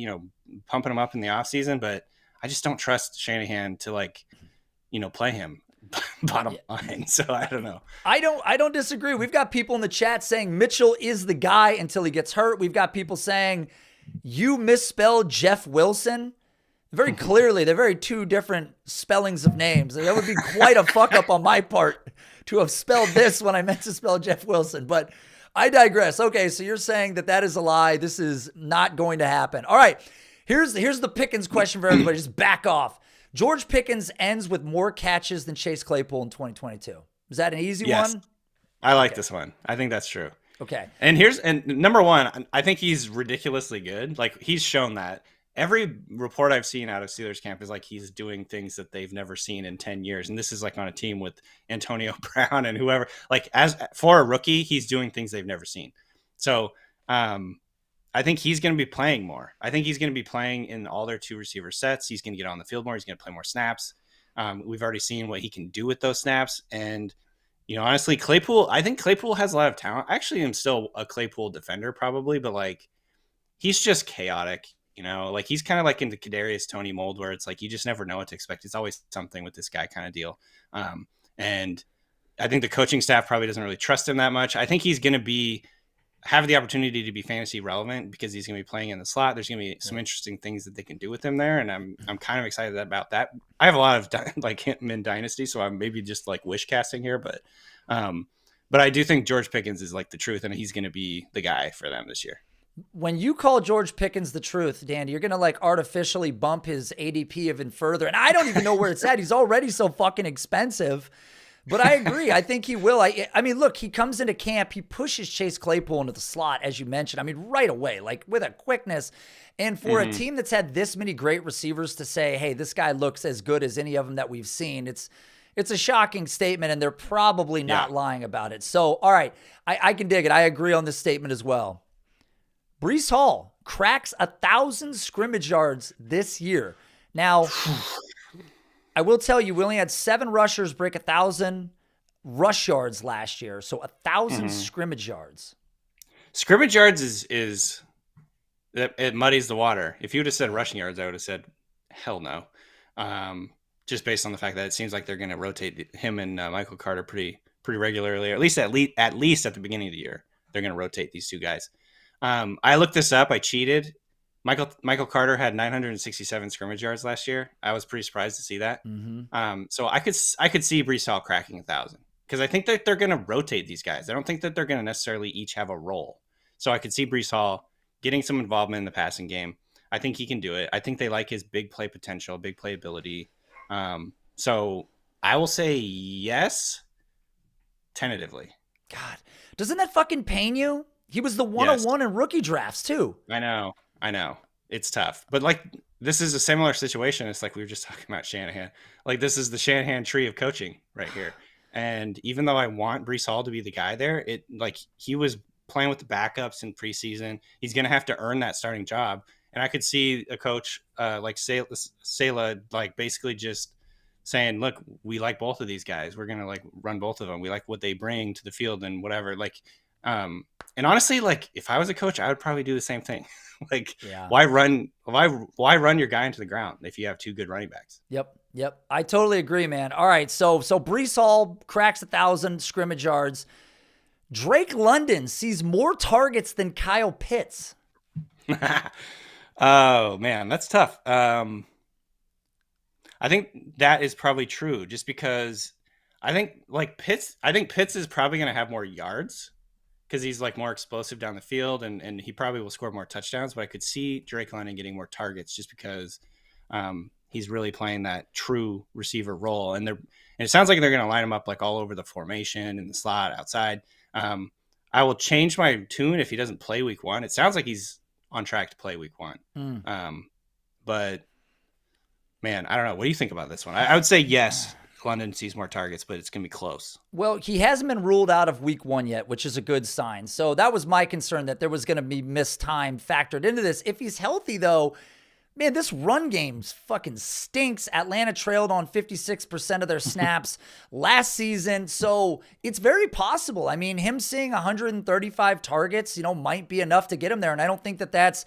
pumping him up in the offseason, but I just don't trust Shanahan to play him bottom line. So I don't know. I don't disagree. We've got people in the chat saying Mitchell is the guy until he gets hurt. We've got people saying you misspelled Jeff Wilson. Very clearly, they're very two different spellings of names. That would be quite a fuck up on my part to have spelled this when I meant to spell Jeff Wilson. But I digress. Okay, so you're saying that is a lie. This is not going to happen. All right, here's the Pickens question for everybody. Just back off. George Pickens ends with more catches than Chase Claypool in 2022. Is that an easy one? I like this one. I think that's true. Okay. And number one, I think he's ridiculously good. Like, he's shown that. Every report I've seen out of Steelers camp is like he's doing things that they've never seen in 10 years. And this is like on a team with Antonio Brown and whoever. Like, as for a rookie, he's doing things they've never seen. So I think he's going to be playing more. I think he's going to be playing in all their 2 receiver sets. He's going to get on the field more. He's going to play more snaps. We've already seen what he can do with those snaps. And, honestly, I think Claypool has a lot of talent. Actually, I'm still a Claypool defender probably, but like, he's just chaotic. Like, he's kind of like into Kadarius Toney mold, where it's like you just never know what to expect. It's always something with this guy kind of deal. And I think the coaching staff probably doesn't really trust him that much. I think he's going to have the opportunity to be fantasy relevant because he's going to be playing in the slot. There's going to be some interesting things that they can do with him there, and I'm kind of excited about that. I have a lot of like him in Dynasty, so I'm maybe just like wish casting here, but I do think George Pickens is like the truth, and he's going to be the guy for them this year. When you call George Pickens the truth, Danny, you're going to like artificially bump his ADP even further, and I don't even know where it's at. He's already so fucking expensive. But I agree. I think he will. I mean, look, he comes into camp. He pushes Chase Claypool into the slot, as you mentioned. I mean, right away, like with a quickness. And for a team that's had this many great receivers to say, hey, this guy looks as good as any of them that we've seen, it's a shocking statement, and they're probably not lying about it. So, all right, I can dig it. I agree on this statement as well. Breece Hall cracks 1,000 scrimmage yards this year. Now, I will tell you, we only had 7 rushers break 1,000 rush yards last year. So 1,000 scrimmage yards. Scrimmage yards is it muddies the water. If you would have said rushing yards, I would have said hell no. Just based on the fact that it seems like they're going to rotate him and Michael Carter pretty regularly, or at least at the beginning of the year, they're going to rotate these two guys. I looked this up. I cheated. Michael Carter had 967 scrimmage yards last year. I was pretty surprised to see that. So I could see Breece Hall cracking 1,000 because I think that they're going to rotate these guys. I don't think that they're going to necessarily each have a role. So I could see Breece Hall getting some involvement in the passing game. I think he can do it. I think they like his big play potential, big play ability. So I will say yes, tentatively. God, doesn't that fucking pain you? He was the 101 in rookie drafts too. I know. It's tough. But like, this is a similar situation. It's like we were just talking about Shanahan. Like, this is the Shanahan tree of coaching right here. And even though I want Breece Hall to be the guy there, he was playing with the backups in preseason. He's going to have to earn that starting job. And I could see a coach like Sala, like basically just saying, look, we like both of these guys. We're going to like run both of them. We like what they bring to the field and whatever. Like, and honestly, like if I was a coach, I would probably do the same thing. Like, why run your guy into the ground if you have 2 good running backs? Yep. I totally agree, man. All right. So Breece Hall cracks 1,000 scrimmage yards. Drake London sees more targets than Kyle Pitts. Oh man, that's tough. I think that is probably true just because I think Pitts is probably going to have more yards because he's like more explosive down the field and he probably will score more touchdowns, but I could see Drake London getting more targets just because he's really playing that true receiver role. And it sounds like they're going to line him up like all over the formation in the slot outside. I will change my tune if he doesn't play week 1. It sounds like he's on track to play week 1. But man, I don't know. What do you think about this one? I would say yes, London sees more targets, but it's going to be close. Well, he hasn't been ruled out of week 1 yet, which is a good sign. So that was my concern, that there was going to be missed time factored into this. If he's healthy, though, man, this run game fucking stinks. Atlanta trailed on 56% of their snaps last season. So it's very possible. I mean, him seeing 135 targets, might be enough to get him there. And I don't think that that's,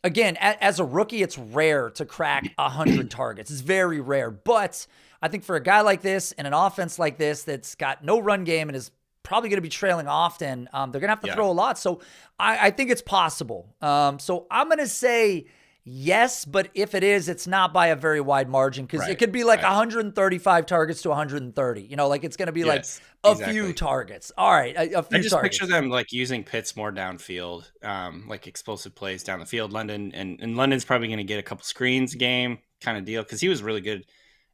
again, as a rookie, it's rare to crack 100 targets. It's very rare. But I think for a guy like this and an offense like this that's got no run game and is probably going to be trailing often, they're going to have to throw a lot. So I think it's possible. So I'm going to say yes, but if it is, it's not by a very wide margin because it could be like 135 targets to 130. Like it's going to be like a few targets. All right, a few I just targets. Picture them like using Pitts more downfield, like explosive plays down the field. London and London's probably going to get a couple screens a game kind of deal because he was really good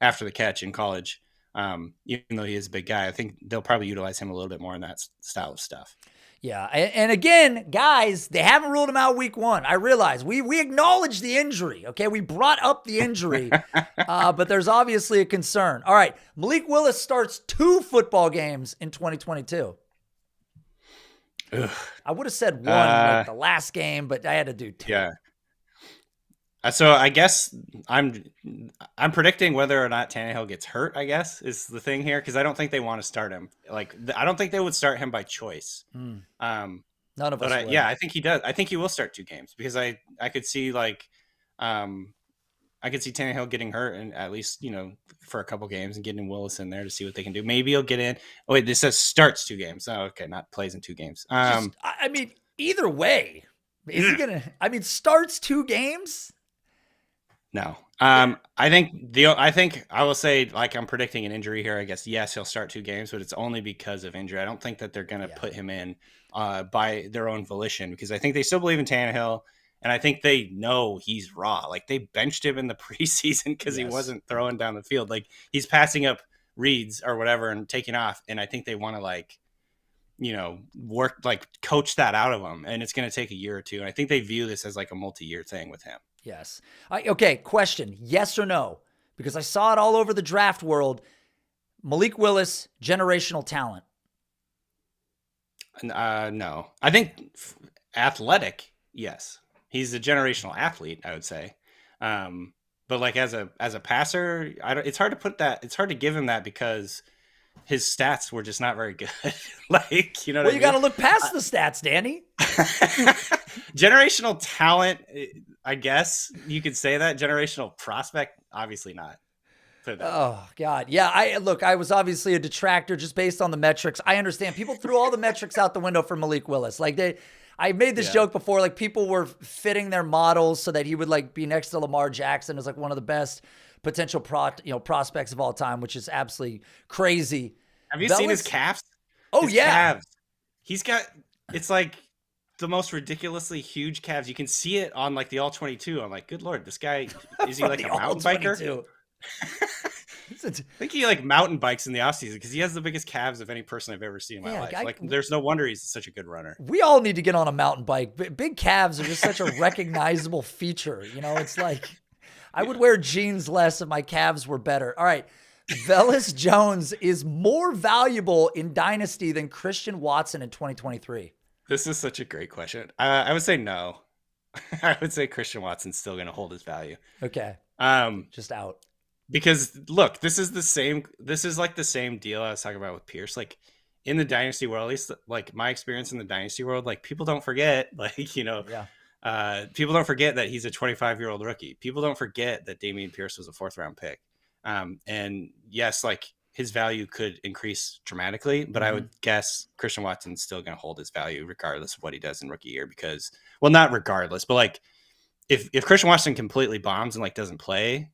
after the catch in college. Even though he is a big guy, I think they'll probably utilize him a little bit more in that style of stuff. Yeah, and again, guys, they haven't ruled him out week 1. I realize we acknowledge the injury, okay? We brought up the injury, but there's obviously a concern. All right, Malik Willis starts 2 football games in 2022. Ugh. I would have said 1 like the last game, but I had to do 2. Yeah. So I guess I'm predicting whether or not Tannehill gets hurt, I guess, is the thing here, because I don't think they want to start him. Like, I don't think they would start him by choice. None of us would. I think he does. I think he will start 2 games because I could see like I could see Tannehill getting hurt and at least, for a couple games and getting Willis in there to see what they can do. Maybe he'll get in. Oh, wait, this says starts 2 games. Oh, okay, not plays in 2 games. I mean, either way, is he gonna? I mean, starts 2 games. No. I think I will say, like, I'm predicting an injury here. I guess yes, he'll start 2 games, but it's only because of injury. I don't think that they're gonna put him in by their own volition, because I think they still believe in Tannehill. And I think they know he's raw. Like, they benched him in the preseason because he wasn't throwing down the field. Like, he's passing up reads or whatever and taking off. And I think they want to, work, coach that out of him. And it's going to take a year or 2. And I think they view this as like a multi-year thing with him. Yes. Okay. Question. Yes or no? Because I saw it all over the draft world. Malik Willis, generational talent. No. I think athletic, yes. He's a generational athlete, I would say. But like as a passer, it's hard to put that. It's hard to give him that because his stats were just not very good. You got to look past the stats, Danny. Generational talent, I guess you could say that. Generational prospect, obviously not. Oh God. Yeah. I was obviously a detractor just based on the metrics. I understand people threw all the metrics out the window for Malik Willis. I made this joke before, like people were fitting their models so that he would be next to Lamar Jackson as one of the best potential prospects of all time, which is absolutely crazy. Have you seen his calves? Oh, his yeah. Calves. He's got, it's like the most ridiculously huge calves. You can see it on the All 22. I'm like, good Lord, this guy, is he like a mountain biker? I think he mountain bikes in the offseason because he has the biggest calves of any person I've ever seen in my life. There's no wonder he's such a good runner. We all need to get on a mountain bike. Big calves are just such a recognizable feature. It's like I would wear jeans less if my calves were better. All right. Velus Jones is more valuable in Dynasty than Christian Watson in 2023. This is such a great question. I would say no. I would say Christian Watson's still going to hold his value. Okay. Just out. Because look, this is the same deal I was talking about with Pierce. In the Dynasty world, at least my experience in the Dynasty world, people don't forget, people don't forget that he's a 25-year-old rookie. People don't forget that Dameon Pierce was a 4th-round pick. And yes, his value could increase dramatically, but I would guess Christian Watson's still going to hold his value regardless of what he does in rookie year because, well, not regardless, but if Christian Watson completely bombs and doesn't play,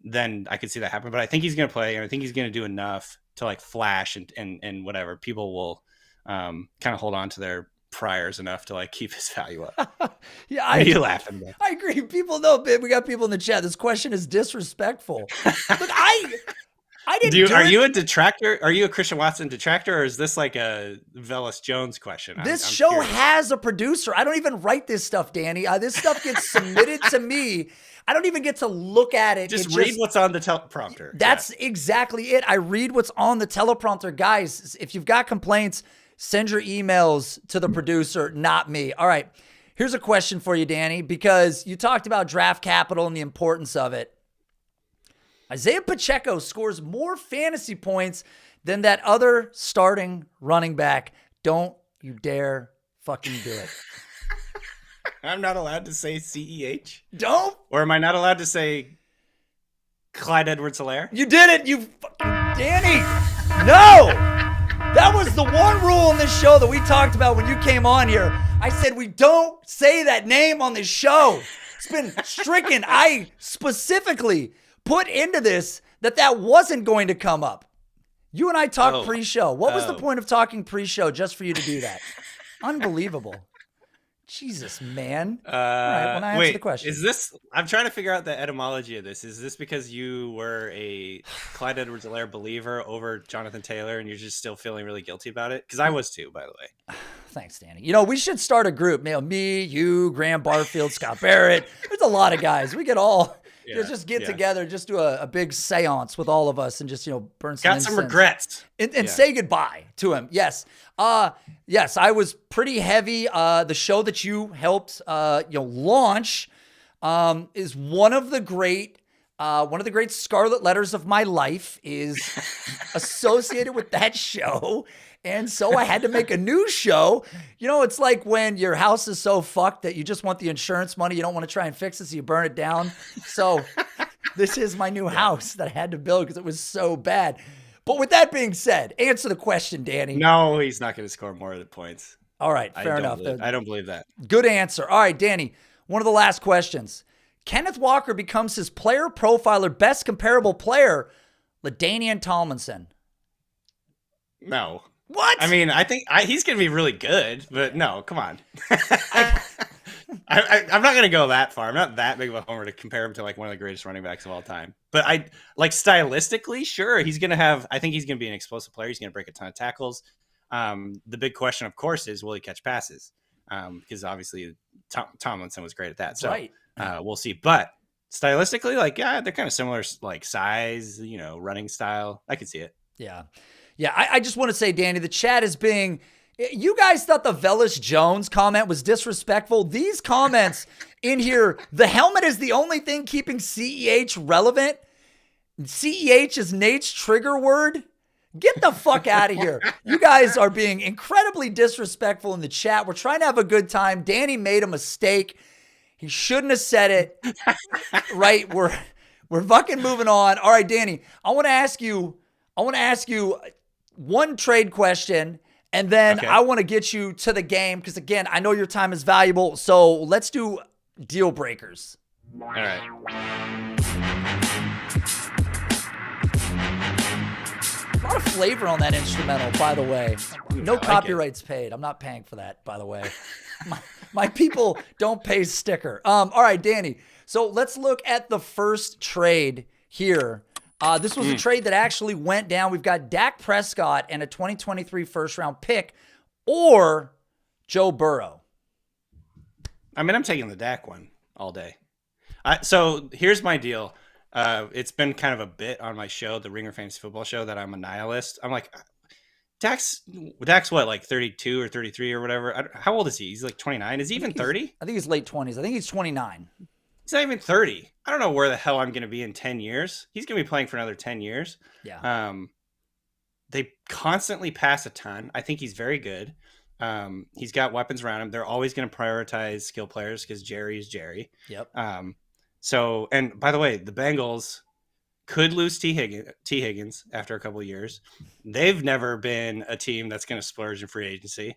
then I could see that happen. But I think he's going to play, and I think he's going to do enough to flash and whatever. People will kind of hold on to their priors enough to keep his value up. Yeah, are you laughing? Bro? I agree. People know, we got people in the chat. This question is disrespectful. But I didn't. Are you a detractor? Are you a Christian Watson detractor, or is this a Velus Jones question? This show has a producer. I don't even write this stuff, Danny. This stuff gets submitted to me. I don't even get to look at it. Just read what's on the teleprompter. That's exactly it. I read what's on the teleprompter. Guys, if you've got complaints, send your emails to the producer, not me. All right. Here's a question for you, Danny, because you talked about draft capital and the importance of it. Isaiah Pacheco scores more fantasy points than that other starting running back. Don't you dare fucking do it. I'm not allowed to say CEH? Don't? Or am I not allowed to say Clyde Edwards-Helaire? You did it, you fucking Danny. No! That was the one rule in this show that we talked about when you came on here. I said we don't say that name on this show. It's been stricken. I specifically put into this that wasn't going to come up. You and I talked pre-show. What was the point of talking pre-show just for you to do that? Unbelievable. Jesus, man. All right, when I answer the question. Is this, I'm trying to figure out the etymology of this. Is this because you were a Clyde Edwards-Helaire believer over Jonathan Taylor and you're just still feeling really guilty about it? Because I was too, by the way. Thanks, Danny. We should start a group. Me, you, Graham Barfield, Scott Barrett. There's a lot of guys. We could all just get together, just do a big seance with all of us and just, burn some incense. Got some regrets. And say goodbye to him. Yes. Yes, I was pretty heavy. The show that you helped, launch is one of the great One of the great scarlet letters of my life is associated with that show. And so I had to make a new show. You know, it's like when your house is so fucked that you just want the insurance money. You don't want to try and fix it, so you burn it down. So this is my new house that I had to build because it was so bad. But with that being said, answer the question, Danny. No, he's not going to score more than points. All right, fair enough. I don't believe that. Good answer. All right, Danny, one of the last questions. Kenneth Walker becomes his player profiler best comparable player, LaDainian Tomlinson. No. What? I mean, I think he's going to be really good, but no, come on. I'm not going to go that far. I'm not that big of a homer to compare him to like one of the greatest running backs of all time. But I like stylistically, sure, he's going to have. I think he's going to be an explosive player. He's going to break a ton of tackles. The big question, of course, is will he catch passes? Because obviously Tomlinson was great at that. So right. We'll see. But stylistically, like they're kind of similar, like size, running style. I can see it. Yeah. Yeah, I just want to say, Danny, the chat is being... You guys thought the Velus Jones comment was disrespectful. These comments in here, the helmet is the only thing keeping CEH relevant. CEH is Nate's trigger word. Get the fuck out of here. You guys are being incredibly disrespectful in the chat. We're trying to have a good time. Danny made a mistake. He shouldn't have said it. Right? We're fucking moving on. All right, Danny, I want to ask you one trade question, and then I want to get you to the game because, again, I know your time is valuable. So let's do deal breakers. All right. A lot of flavor on that instrumental, by the way. No like copyrights paid. I'm not paying for that, by the way. My people don't pay sticker. All right, Danny. So let's look at the first trade here. This was a trade that actually went down. We've got Dak Prescott and a 2023 first-round pick or Joe Burrow. I mean, I'm taking the Dak one all day. So here's my deal. It's been kind of a bit on my show, the Ringer Fantasy Football Show, that I'm a nihilist. I'm like, Dak's what, like 32 or 33 or whatever? How old is he? He's like 29. Is he even 30? I think he's late 20s. I think he's 29. He's not even 30. I don't know where the hell I'm going to be in 10 years. He's going to be playing for another 10 years. Yeah. They constantly pass a ton. I think he's very good. He's got weapons around him. They're always going to prioritize skill players because Jerry is Jerry. Yep. So, and by the way, the Bengals could lose T. Higgins after a couple of years. They've never been a team that's going to splurge in free agency.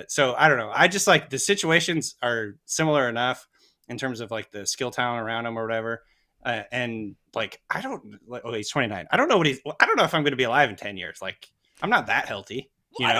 So I don't know. I just like the situations are similar enough in terms of like the skill talent around him or whatever. And like, he's 29. I don't know if I'm going to be alive in 10 years. Like, I'm not that healthy. I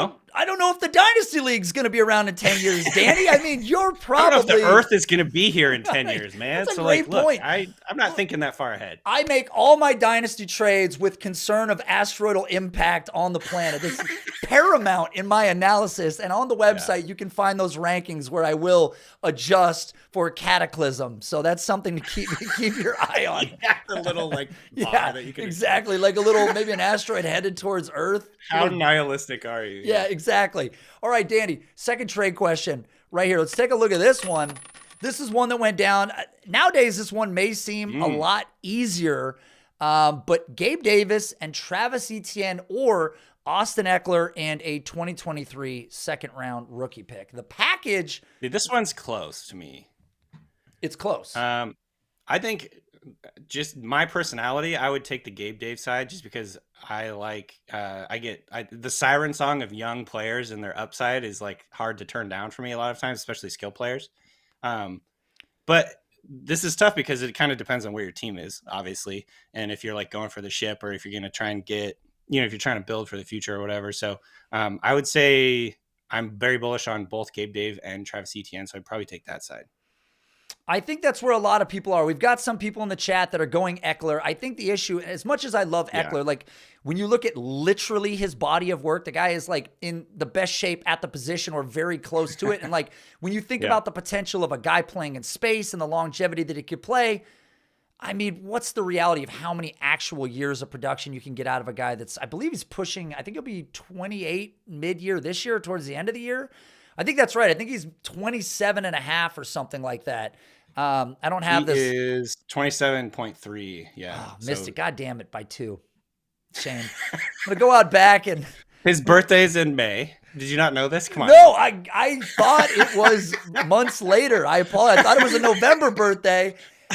don't know if the Dynasty League is going to be around in 10 years, Danny. I mean, you're probably... I don't know if the Earth is going to be here in 10 years, man. That's a great point. I'm not thinking that far ahead. I make all my Dynasty trades with concern of asteroidal impact on the planet. It's paramount in my analysis. And on the website, you can find those rankings where I will adjust for cataclysm. So that's something to keep your eye on. The little like bar that you can exactly, like a little, maybe an asteroid headed towards Earth. How nihilistic are you? Yeah, exactly. All right, Danny, second trade question right here. Let's take a look at this one. This is one that went down. Nowadays, this one may seem a lot easier, but Gabe Davis and Travis Etienne or Austin Eckler and a 2023 second-round rookie pick. The package... Dude, this one's close to me. It's close. I think just my personality, I would take the Gabe Dave side just because I like, the siren song of young players and their upside is like hard to turn down for me a lot of times, especially skill players. But this is tough because it kind of depends on where your team is, obviously. And if you're like going for the ship or if you're going to try and get, if you're trying to build for the future or whatever. So I would say I'm very bullish on both Gabe Dave and Travis Etienne. So I'd probably take that side. I think that's where a lot of people are. We've got some people in the chat that are going Eckler. I think the issue, as much as I love Eckler, like when you look at literally his body of work, the guy is like in the best shape at the position or very close to it. And like when you think about the potential of a guy playing in space and the longevity that he could play, I mean, what's the reality of how many actual years of production you can get out of a guy that's, I believe he's pushing, I think he'll be 28 mid-year this year towards the end of the year. I think that's right. I think he's 27 and a half or something like that. I don't have this. Is 27.3. Yeah. Oh, missed it. God damn it, by 2. Shame. I'm going to go out back and... His birthday's in May. Did you not know this? Come on. No, I thought it was months later. I apologize. I thought it was a November birthday,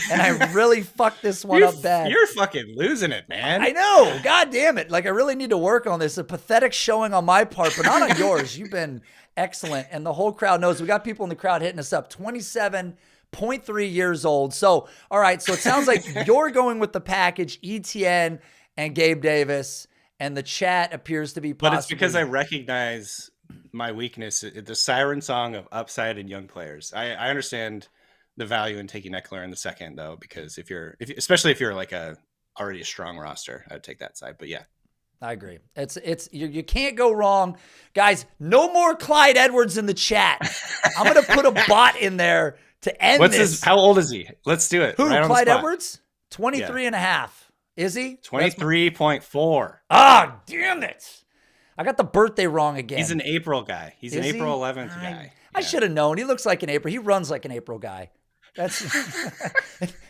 and I really fucked this one up bad. You're fucking losing it, man. I know. God damn it. Like, I really need to work on this. A pathetic showing on my part, but not on yours. You've been excellent, and the whole crowd knows. We got people in the crowd hitting us up. 27.3 years old. So, all right, so it sounds like you're going with the package, ETN and Gabe Davis. And the chat appears to be possibly... But it's because I recognize my weakness, the siren song of upside and young players. I understand the value in taking Eckler in the second, though, because especially if you're like already a strong roster, I'd take that side. But yeah. I agree. You can't go wrong. Guys, no more Clyde Edwards in the chat. I'm going to put a bot in there to end this. How old is he? Let's do it. Who, right Clyde Edwards? 23 and a half. Is he? 23.4. Ah, damn it. I got the birthday wrong again. He's an April guy. He's an April 11th guy. I should have known. He looks like an April. He runs like an April guy. That's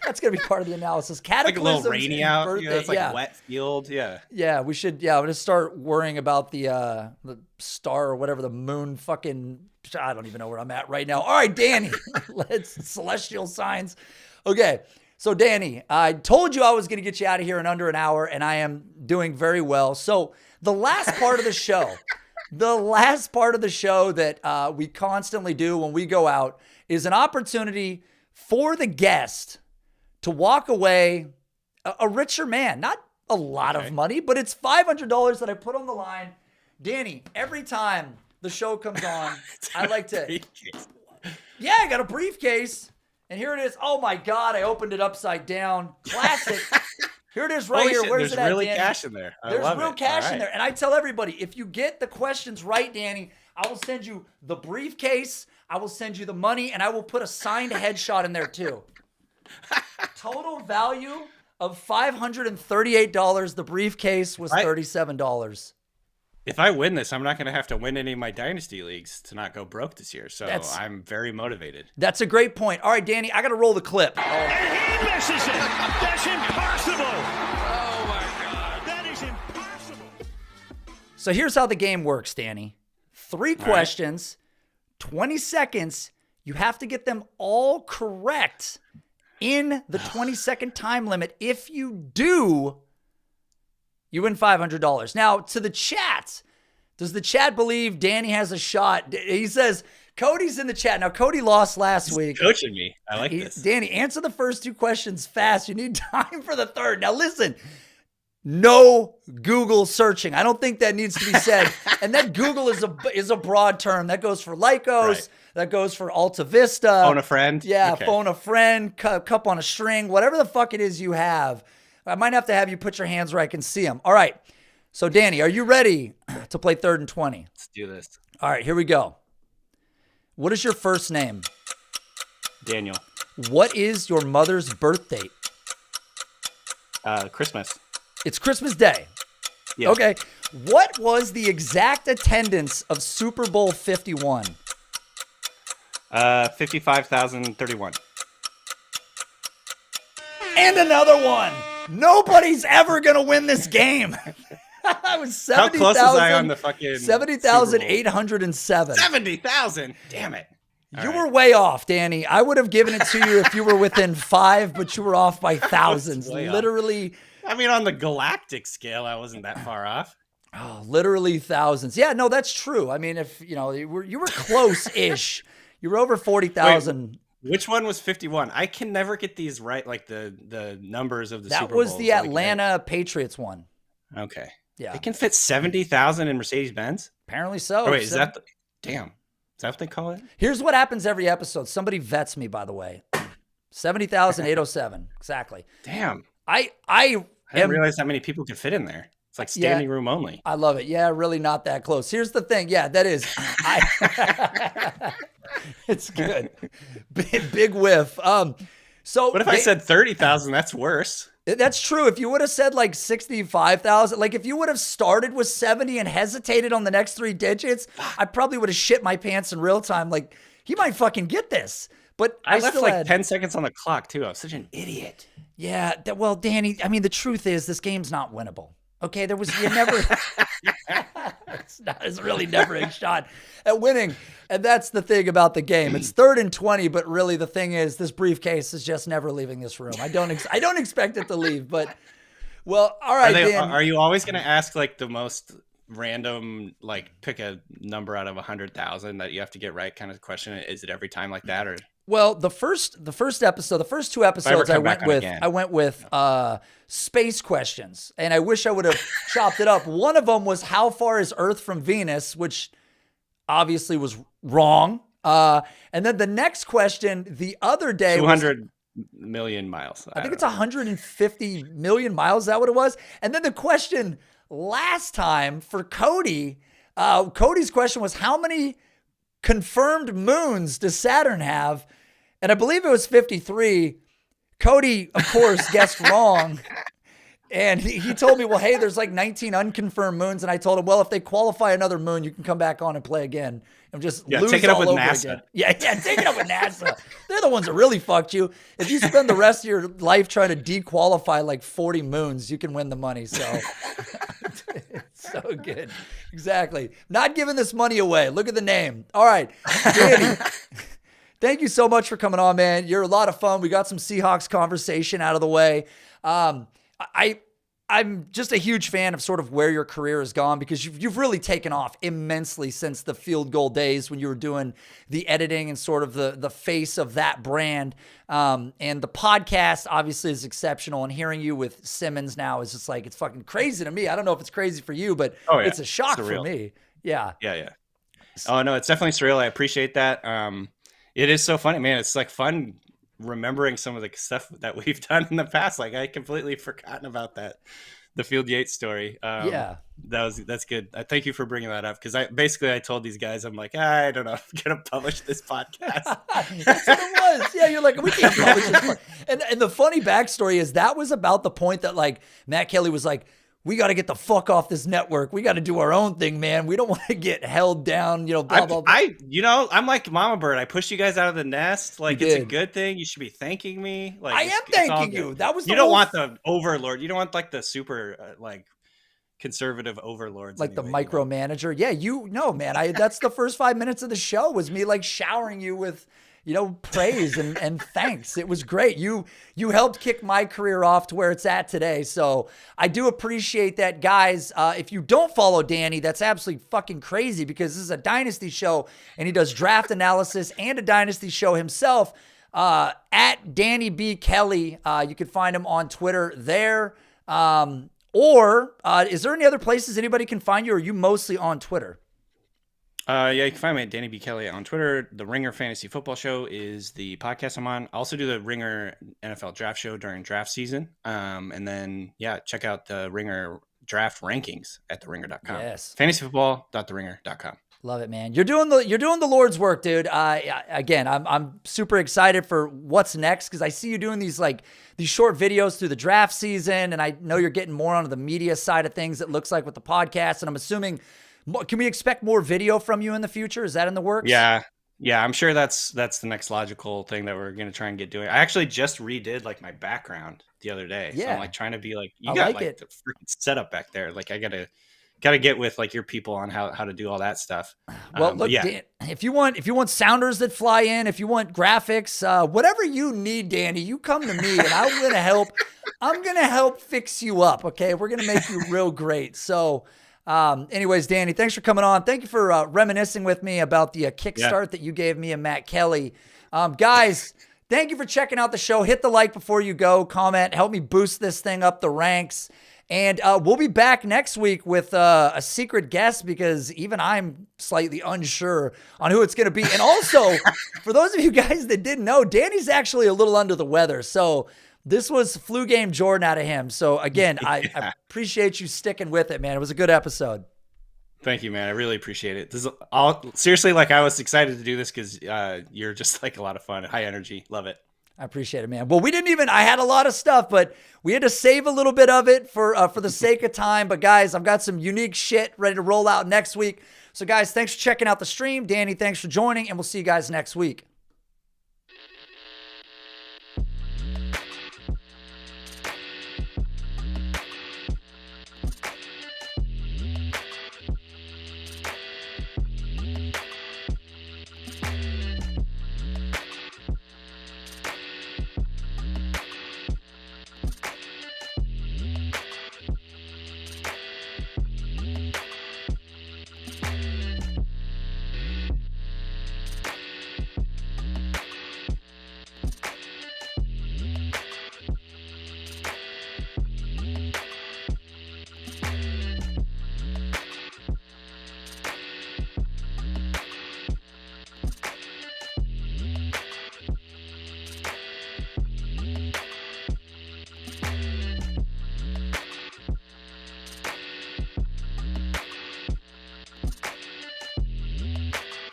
that's going to be part of the analysis. Like a little Cataclysms rainy and out. birthday. It's like wet field. Yeah. Yeah, we should. Yeah, I'm going to start worrying about the star or whatever, the moon fucking, I don't even know where I'm at right now. All right, Danny. Let's celestial signs. Okay. So, Danny, I told you I was going to get you out of here in under an hour, and I am doing very well. So, the last part of the show, that we constantly do when we go out is an opportunity for the guest to walk away a richer man. Not a lot of money, but it's $500 that I put on the line. Danny, every time the show comes on, I like to... Yeah, I got a briefcase. And here it is. Oh, my God. I opened it upside down. Classic. Here it is right here. Shit, Where's it at, really Danny? cash in there. There's real cash in there. And I tell everybody, if you get the questions right, Danny, I will send you the briefcase. I will send you the money. And I will put a signed headshot in there, too. Total value of $538. The briefcase was $37. If I win this, I'm not going to have to win any of my Dynasty leagues to not go broke this year. So I'm very motivated. That's a great point. All right, Danny, I got to roll the clip. And he misses it. That's impossible. Oh, my God. That is impossible. So here's how the game works, Danny. 3 questions, 20 seconds. You have to get them all correct in the 20-second time limit. If you do... you win $500. Now, to the chat, does the chat believe Danny has a shot? He says, Cody's in the chat. Now, Cody lost last week. Coaching me. I like this. Danny, answer the first 2 questions fast. You need time for the third. Now, listen, no Google searching. I don't think that needs to be said. And that Google is a broad term. That goes for Lycos. Right. That goes for Alta Vista. Phone a friend. Yeah, okay. Phone a friend, cup on a string, whatever the fuck it is you have. I might have to have you put your hands where I can see them. All right. So, Danny, are you ready to play 3rd and 20? Let's do this. All right, here we go. What is your first name? Daniel. What is your mother's birth date? Christmas. It's Christmas Day. Yeah. Okay. What was the exact attendance of Super Bowl 51? 55,031. And another one. Nobody's ever going to win this game. I was 70,000. How close was I on the fucking 70,807. 70,000. Damn it. You were way off, Danny. I would have given it to you if you were within 5, but you were off by thousands. Literally. I mean, on the galactic scale, I wasn't that far off. Oh, literally thousands. Yeah, no, that's true. I mean, if you were close-ish. You were over 40,000. Which one was 51? I can never get these right, like the numbers of the Super Bowls. That was the Atlanta Patriots one. Okay. Yeah. It can fit 70,000 in Mercedes-Benz? Apparently so. Oh, wait, is that damn. Is that what they call it? Here's what happens every episode. Somebody vets me, by the way. 70,807. Exactly. Damn. I didn't realize how many people could fit in there. It's like standing room only. I love it. Yeah, really not that close. Here's the thing. Yeah, that is. It's good. Big whiff. So what if I said 30,000? That's worse. That's true. If you would have said like 65,000, like if you would have started with 70 and hesitated on the next 3 digits, I probably would have shit my pants in real time. Like, he might fucking get this. But I left still like had 10 seconds on the clock too. I was such an idiot. Yeah, well, Danny, I mean, the truth is this game's not winnable. Okay, you never, it's really never a shot at winning. And that's the thing about the game. It's 3rd and 20, but really the thing is this briefcase is just never leaving this room. I don't expect it to leave, but well, all right, Dan. Are you always going to ask like the most random, like pick a number out of 100,000 that you have to get right kind of question? Is it every time like that, or? Well, the first episode, the first 2 episodes I went with space questions, and I wish I would have chopped it up. One of them was how far is Earth from Venus, which obviously was wrong. And then the next question the other day 200 million miles. I think it's 150 million miles. Is that what it was? And then the question last time for Cody, Cody's question was how many confirmed moons does Saturn have? And I believe it was 53. Cody, of course, guessed wrong. And he told me, well, hey, there's like 19 unconfirmed moons. And I told him, well, if they qualify another moon, you can come back on and play again. And just lose take it up all with over NASA. again. Yeah, take it up with NASA. They're the ones that really fucked you. If you spend the rest of your life trying to dequalify like 40 moons, you can win the money. So it's so good. Exactly. Not giving this money away. Look at the name. All right, Danny. Thank you so much for coming on, man. You're a lot of fun. We got some Seahawks conversation out of the way. I'm just a huge fan of sort of where your career has gone because you've really taken off immensely since the field goal days when you were doing the editing and sort of the face of that brand. And the podcast obviously is exceptional. And hearing you with Simmons now is just like, it's fucking crazy to me. I don't know if it's crazy for you, but it's a shock for me. Yeah. Yeah. Oh no, it's definitely surreal. I appreciate that. It is so funny, man. It's like fun remembering some of the stuff that we've done in the past. Like I completely forgotten about that, the Field Yates story. That's good. Thank you for bringing that up. Cause I told these guys, I'm like, I don't know if I'm going to publish this podcast. That's what it was. Yeah. You're like, we can't publish this. And the funny backstory is that was about the point that like Matt Kelly was like, we got to get the fuck off this network. We got to do our own thing, man. We don't want to get held down, blah, blah, blah. I'm like Mama Bird. I pushed you guys out of the nest. Like, it's a good thing. You should be thanking me. Like, I am thanking you. That was you don't want the overlord. You don't want like the super, conservative overlords. Like anyway, the micromanager. Yeah, man. That's the first 5 minutes of the show was me like showering you with, praise and thanks. It was great. You helped kick my career off to where it's at today. So I do appreciate that, guys. If you don't follow Danny, that's absolutely fucking crazy because this is a Dynasty show and he does draft analysis and a Dynasty show himself at Danny B. Kelly. You can find him on Twitter there. Or is there any other places anybody can find you or are you mostly on Twitter? You can find me at Danny B. Kelly on Twitter. The Ringer Fantasy Football Show is the podcast I'm on. I also do the Ringer NFL Draft Show during draft season. And then, check out the Ringer Draft Rankings at theringer.com. Yes. Fantasyfootball.theringer.com. Love it, man. You're doing the Lord's work, dude. Again, I'm super excited for what's next because I see you doing these short videos through the draft season, and I know you're getting more onto the media side of things. It looks like with the podcast, and I'm assuming. Can we expect more video from you in the future? Is that in the works? Yeah. I'm sure that's the next logical thing that we're going to try and get doing. I actually just redid like my background the other day. Yeah. So I'm like trying to be like, you got like the freaking setup back there. Like I gotta get with like your people on how to do all that stuff. Well, look, Dan, if you want sounders that fly in, if you want graphics, whatever you need, Danny, you come to me and I'm going to help fix you up. Okay. We're going to make you real great. So, anyways, Danny, thanks for coming on. Thank you for reminiscing with me about the kickstart that you gave me and Matt Kelly. Guys, thank you for checking out the show. Hit the like before you go. Comment. Help me boost this thing up the ranks. And we'll be back next week with a secret guest because even I'm slightly unsure on who it's going to be. And also, for those of you guys that didn't know, Danny's actually a little under the weather. So this was flu game Jordan out of him. So again, I appreciate you sticking with it, man. It was a good episode. Thank you, man. I really appreciate it. This is all seriously, like I was excited to do this because you're just like a lot of fun, high energy. Love it. I appreciate it, man. Well, I had a lot of stuff, but we had to save a little bit of it for the sake of time. But guys, I've got some unique shit ready to roll out next week. So guys, thanks for checking out the stream. Danny, thanks for joining, and we'll see you guys next week.